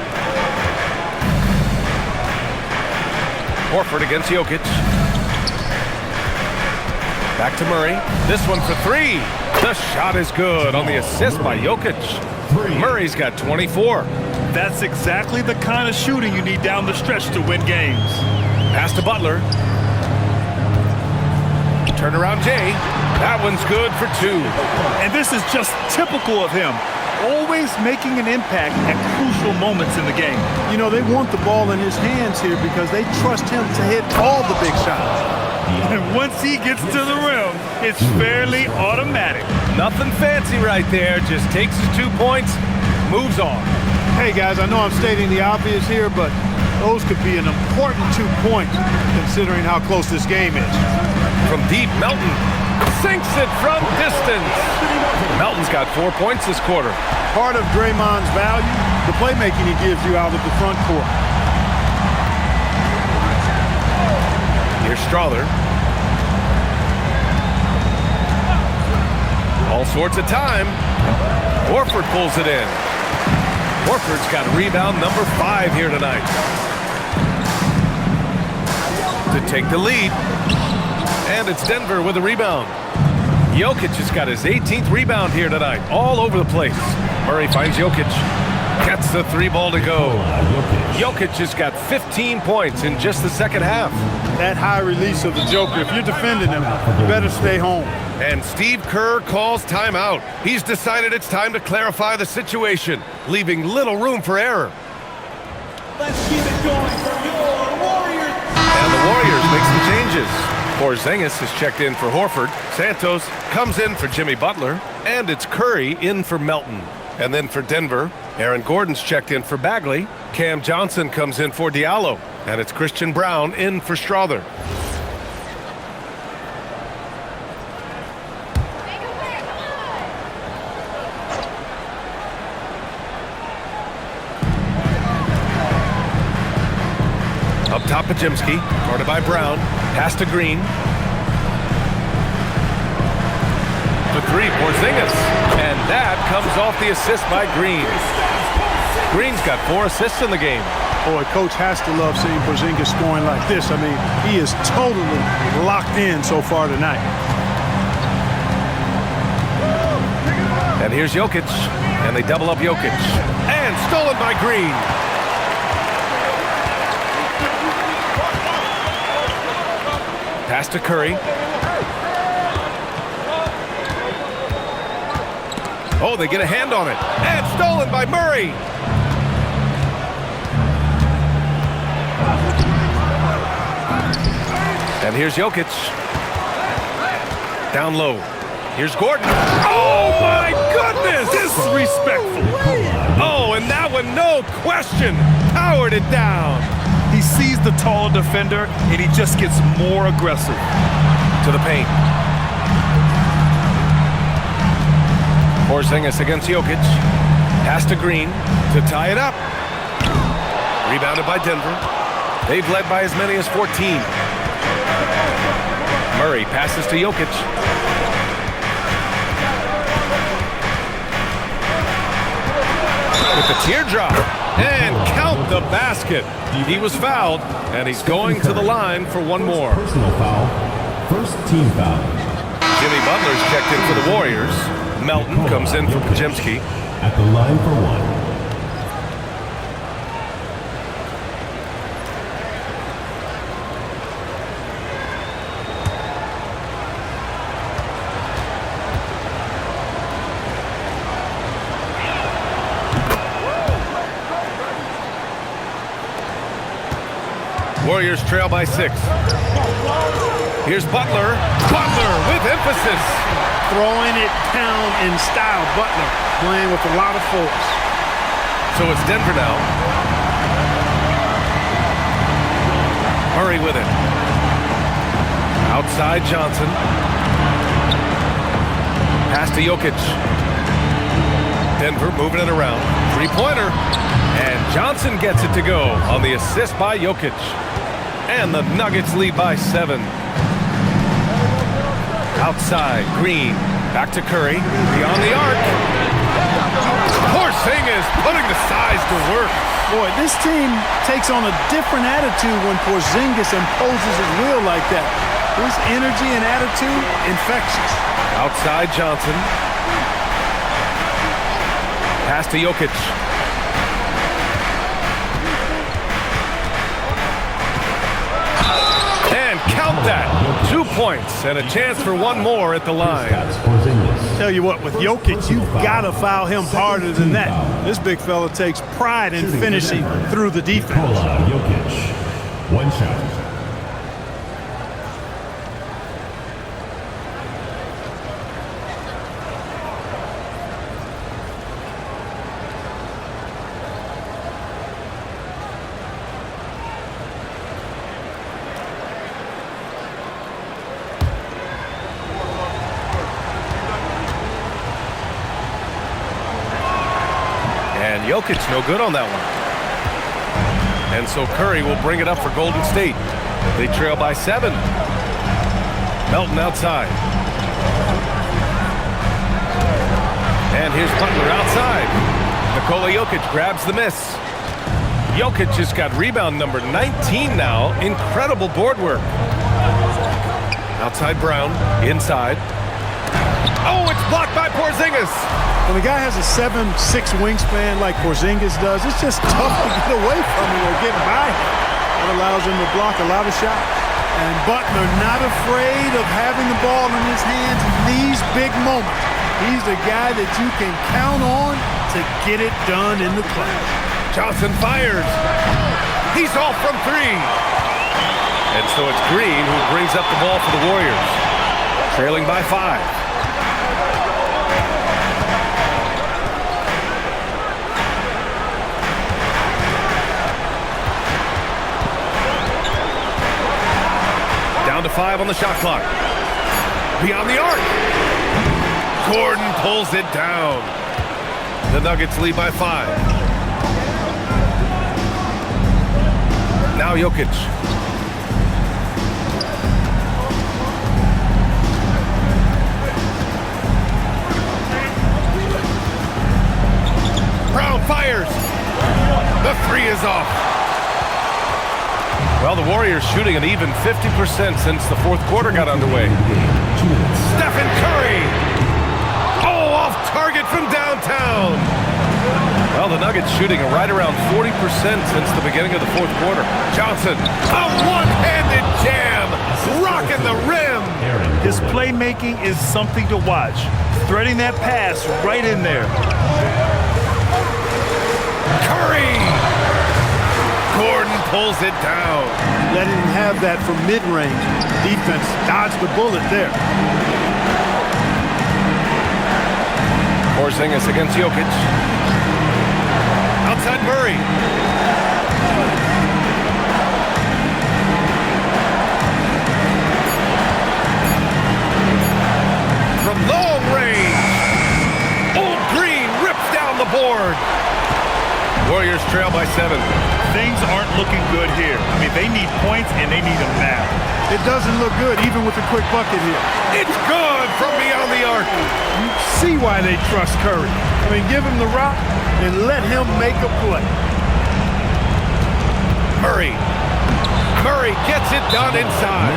Speaker 1: Horford against Jokic. Back to Murray. This one for 3. The shot is good on the assist by Jokic. Murray's got 24.
Speaker 2: That's exactly the kind of shooting you need down the stretch to win games.
Speaker 1: Pass to Butler. Turnaround Jay. That one's good for 2.
Speaker 2: And this is just typical of him. Always making an impact at crucial moments in the game.
Speaker 3: You know, they want the ball in his hands here because they trust him to hit all the big shots.
Speaker 2: And once he gets to the rim, it's fairly automatic.
Speaker 1: Nothing fancy right there. Just takes his 2 points, moves on.
Speaker 3: Hey, guys, I know I'm stating the obvious here, but those could be an important 2 points considering how close this game is.
Speaker 1: From deep, Melton sinks it from distance. Melton's got 4 points this quarter.
Speaker 3: Part of Draymond's value, the playmaking he gives you out of the front court.
Speaker 1: Here's Strother. All sorts of time. Horford pulls it in. Horford's got rebound number 5 here tonight. To take the lead. And it's Denver with a rebound. Jokic has got his 18th rebound here tonight. All over the place. Murray finds Jokic. Gets the 3 ball to go. Jokic has got 15 points in just the second half.
Speaker 3: That high release of the Joker, if you're defending him, you better stay home.
Speaker 1: And Steve Kerr calls timeout. He's decided it's time to clarify the situation, leaving little room for error.
Speaker 4: Let's keep it going for your Warriors.
Speaker 1: And the Warriors make some changes. Porzingis has checked in for Horford. Santos comes in for Jimmy Butler. And it's Curry in for Melton. And then for Denver, Aaron Gordon's checked in for Bagley. Cam Johnson comes in for Diallo. And it's Christian Brown in for Strother. Up top, Pajemski, guarded by Brown. Pass to Green. For 3, Porzingis. And that comes off the assist by Green. Green's got 4 assists in the game.
Speaker 3: Boy, Coach has to love seeing Porzingis scoring like this. I mean, he is totally locked in so far tonight.
Speaker 1: And here's Jokic. And they double up Jokic. And stolen by Green. Pass to Curry. Oh, they get a hand on it. And stolen by Murray. And here's Jokic. Down low. Here's Gordon. Oh, my goodness!
Speaker 2: Disrespectful.
Speaker 1: Oh, and that one, no question, powered it down.
Speaker 2: He sees the taller defender, and he just gets more aggressive.
Speaker 1: To the paint. Porzingis against Jokic. Pass to Green to tie it up. Rebounded by Denver. They've led by as many as 14. Murray passes to Jokic. With the teardrop. And count the basket. He was fouled, and he's going to the line for one more.
Speaker 4: Personal foul. First team foul.
Speaker 1: Jimmy Butler's checked in for the Warriors. Melton comes in for Pajemski.
Speaker 4: At the line for 1.
Speaker 1: Warriors trail by 6. Here's Butler. Butler with emphasis.
Speaker 3: Throwing it down in style. Butler playing with a lot of force.
Speaker 1: So it's Denver now. Murray with it. Outside Johnson. Pass to Jokic. Denver moving it around. Three-pointer. And Johnson gets it to go on the assist by Jokic. And the Nuggets lead by 7. Outside, Green. Back to Curry. Beyond the arc. Porzingis putting the size to work.
Speaker 3: Boy, this team takes on a different attitude when Porzingis imposes his will like that. His energy and attitude, infectious.
Speaker 1: Outside Johnson. Pass to Jokic. And count that. 2 points and a chance for one more at the line.
Speaker 3: Tell you what, with Jokic, you've got to foul him harder than that. This big fella takes pride in finishing through the defense.
Speaker 4: Jokic. One shot.
Speaker 1: And Jokic no good on that one. And so Curry will bring it up for Golden State. They trail by 7. Melton outside. And here's Butler outside. Nikola Jokic grabs the miss. Jokic just got rebound number 19 now. Incredible board work. Outside Brown. Inside. Oh, it's blocked by Porzingis.
Speaker 3: When a guy has a 7'6" wingspan like Porzingis does, it's just tough to get away from him or get by him. That allows him to block a lot of shots. And Butler not afraid of having the ball in his hands in these big moments. He's the guy that you can count on to get it done in the clutch.
Speaker 1: Johnson fires. He's off from 3. And so it's Green who brings up the ball for the Warriors. Trailing by 5. Down to 5 on the shot clock. Beyond the arc. Gordon pulls it down. The Nuggets lead by 5. Now Jokic. Brown fires. The 3 is off. Well, the Warriors shooting an even 50% since the fourth quarter got underway. Stephen Curry. Oh, off target from downtown. Well, the Nuggets shooting right around 40% since the beginning of the fourth quarter. Johnson, a one-handed jam, rocking the rim.
Speaker 2: His playmaking is something to watch. Threading that pass right in there.
Speaker 1: Curry. Gordon pulls it down.
Speaker 3: Letting him have that from mid-range. Defense dodged the bullet there.
Speaker 1: Porzingis against Jokic. Outside Murray. From long range. Old Green rips down the board. Warriors trail by 7.
Speaker 2: Things aren't looking good here. I mean, they need points, and they need them now.
Speaker 3: It doesn't look good, even with a quick bucket here.
Speaker 1: It's good from beyond the arc.
Speaker 3: You see why they trust Curry. I mean, give him the rock and let him make a play.
Speaker 1: Murray. Murray gets it done inside.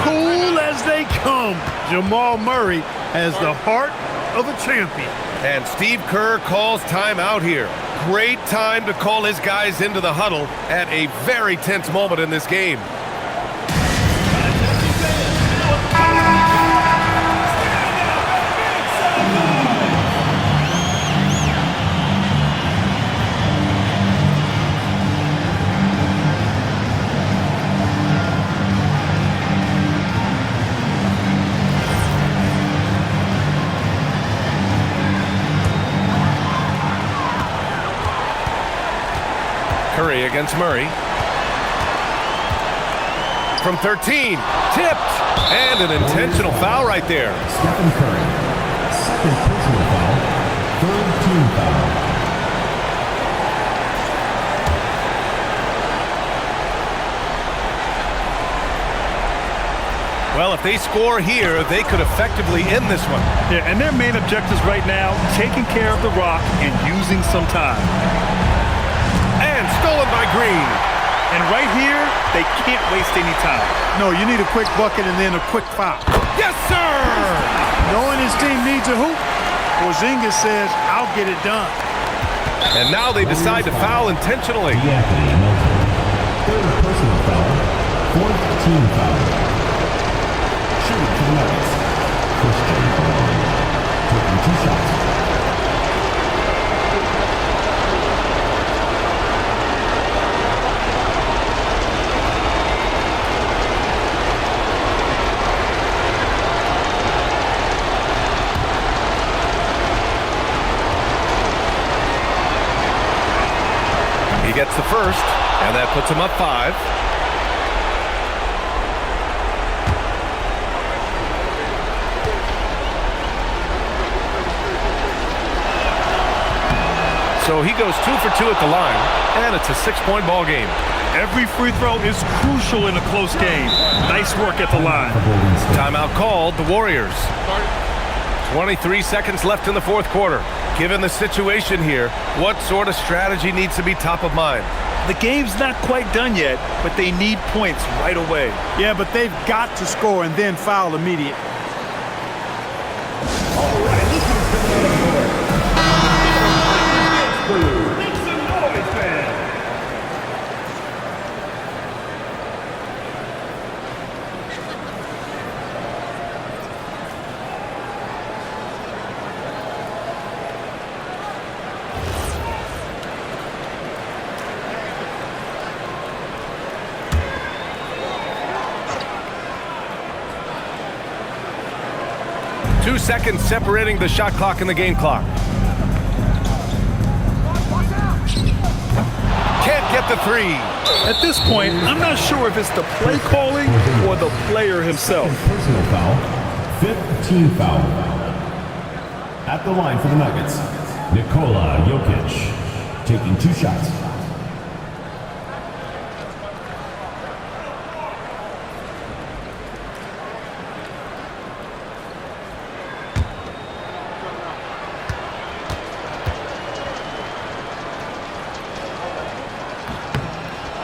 Speaker 3: Cool as they come. Jamal Murray has the heart of a champion.
Speaker 1: And Steve Kerr calls timeout here. Great time to call his guys into the huddle at a very tense moment in this game. against Murray. From 13, tipped, and an intentional foul right there.
Speaker 4: Stephen Curry, second personal foul, third team foul.
Speaker 1: Well, if they score here, they could effectively end this one.
Speaker 2: Yeah, and their main objectives right now, taking care of the rock and using some time.
Speaker 1: And stolen by Green.
Speaker 2: And right here, they can't waste any time.
Speaker 3: No, you need a quick bucket and then a quick foul.
Speaker 1: Yes, sir!
Speaker 3: Knowing his team needs a hoop, Porzingis says, I'll get it done.
Speaker 1: And now they decide to foul intentionally.
Speaker 4: Anthony Melton, third personal foul, fourth team foul. Shooting for the Nuggets, Christian Paul, taking 2 shots.
Speaker 1: He gets the first, and that puts him up 5. So he goes 2 for 2 at the line, and it's a 6-point ball game.
Speaker 2: Every free throw is crucial in a close game. Nice work at the line.
Speaker 1: Timeout called, the Warriors. 23 seconds left in the fourth quarter. Given the situation here, what sort of strategy needs to be top of mind?
Speaker 2: The game's not quite done yet, but they need points right away.
Speaker 3: Yeah, but they've got to score and then foul immediately.
Speaker 4: Make some noise, man.
Speaker 1: Two seconds separating the shot clock and the game clock. Can't get the 3.
Speaker 2: At this point, I'm not sure if it's the play calling or the player himself.
Speaker 4: Personal foul, fifth team foul. At the line for the Nuggets, Nikola Jokic, taking 2 shots.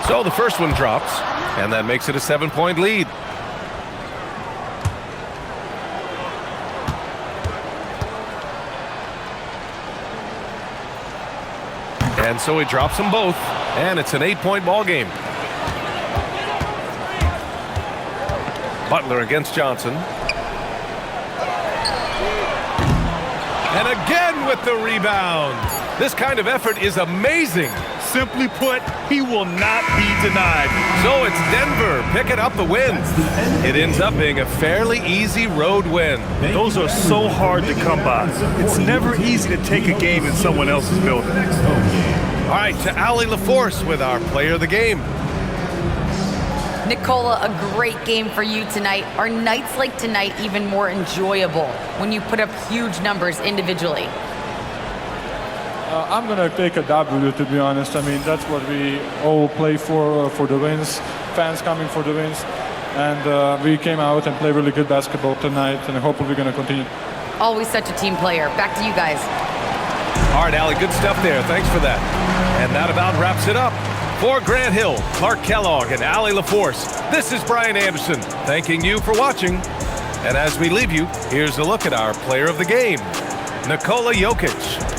Speaker 1: So the first one drops, and that makes it a 7-point lead. And so he drops them both, and it's an 8-point ball game. Butler against Johnson. And again with the rebound. This kind of effort is amazing.
Speaker 2: Simply put, he will not be denied.
Speaker 1: So it's Denver picking up the win. It ends up being a fairly easy road win.
Speaker 2: Those are so hard to come by. It's never easy to take a game in someone else's building.
Speaker 1: All right, to Allie LaForce with our player of the game.
Speaker 5: Nikola, a great game for you tonight. Are nights like tonight even more enjoyable when you put up huge numbers individually?
Speaker 7: I'm going to take a W, to be honest. I mean, that's what we all play for the wins, fans coming for the wins. And we came out and played really good basketball tonight, and hopefully we're going to continue.
Speaker 5: Always such a team player. Back to you guys.
Speaker 1: All right, Allie, good stuff there. Thanks for that. And that about wraps it up. For Grant Hill, Clark Kellogg, and Allie LaForce, this is Brian Anderson, thanking you for watching. And as we leave you, here's a look at our player of the game, Nikola Jokic.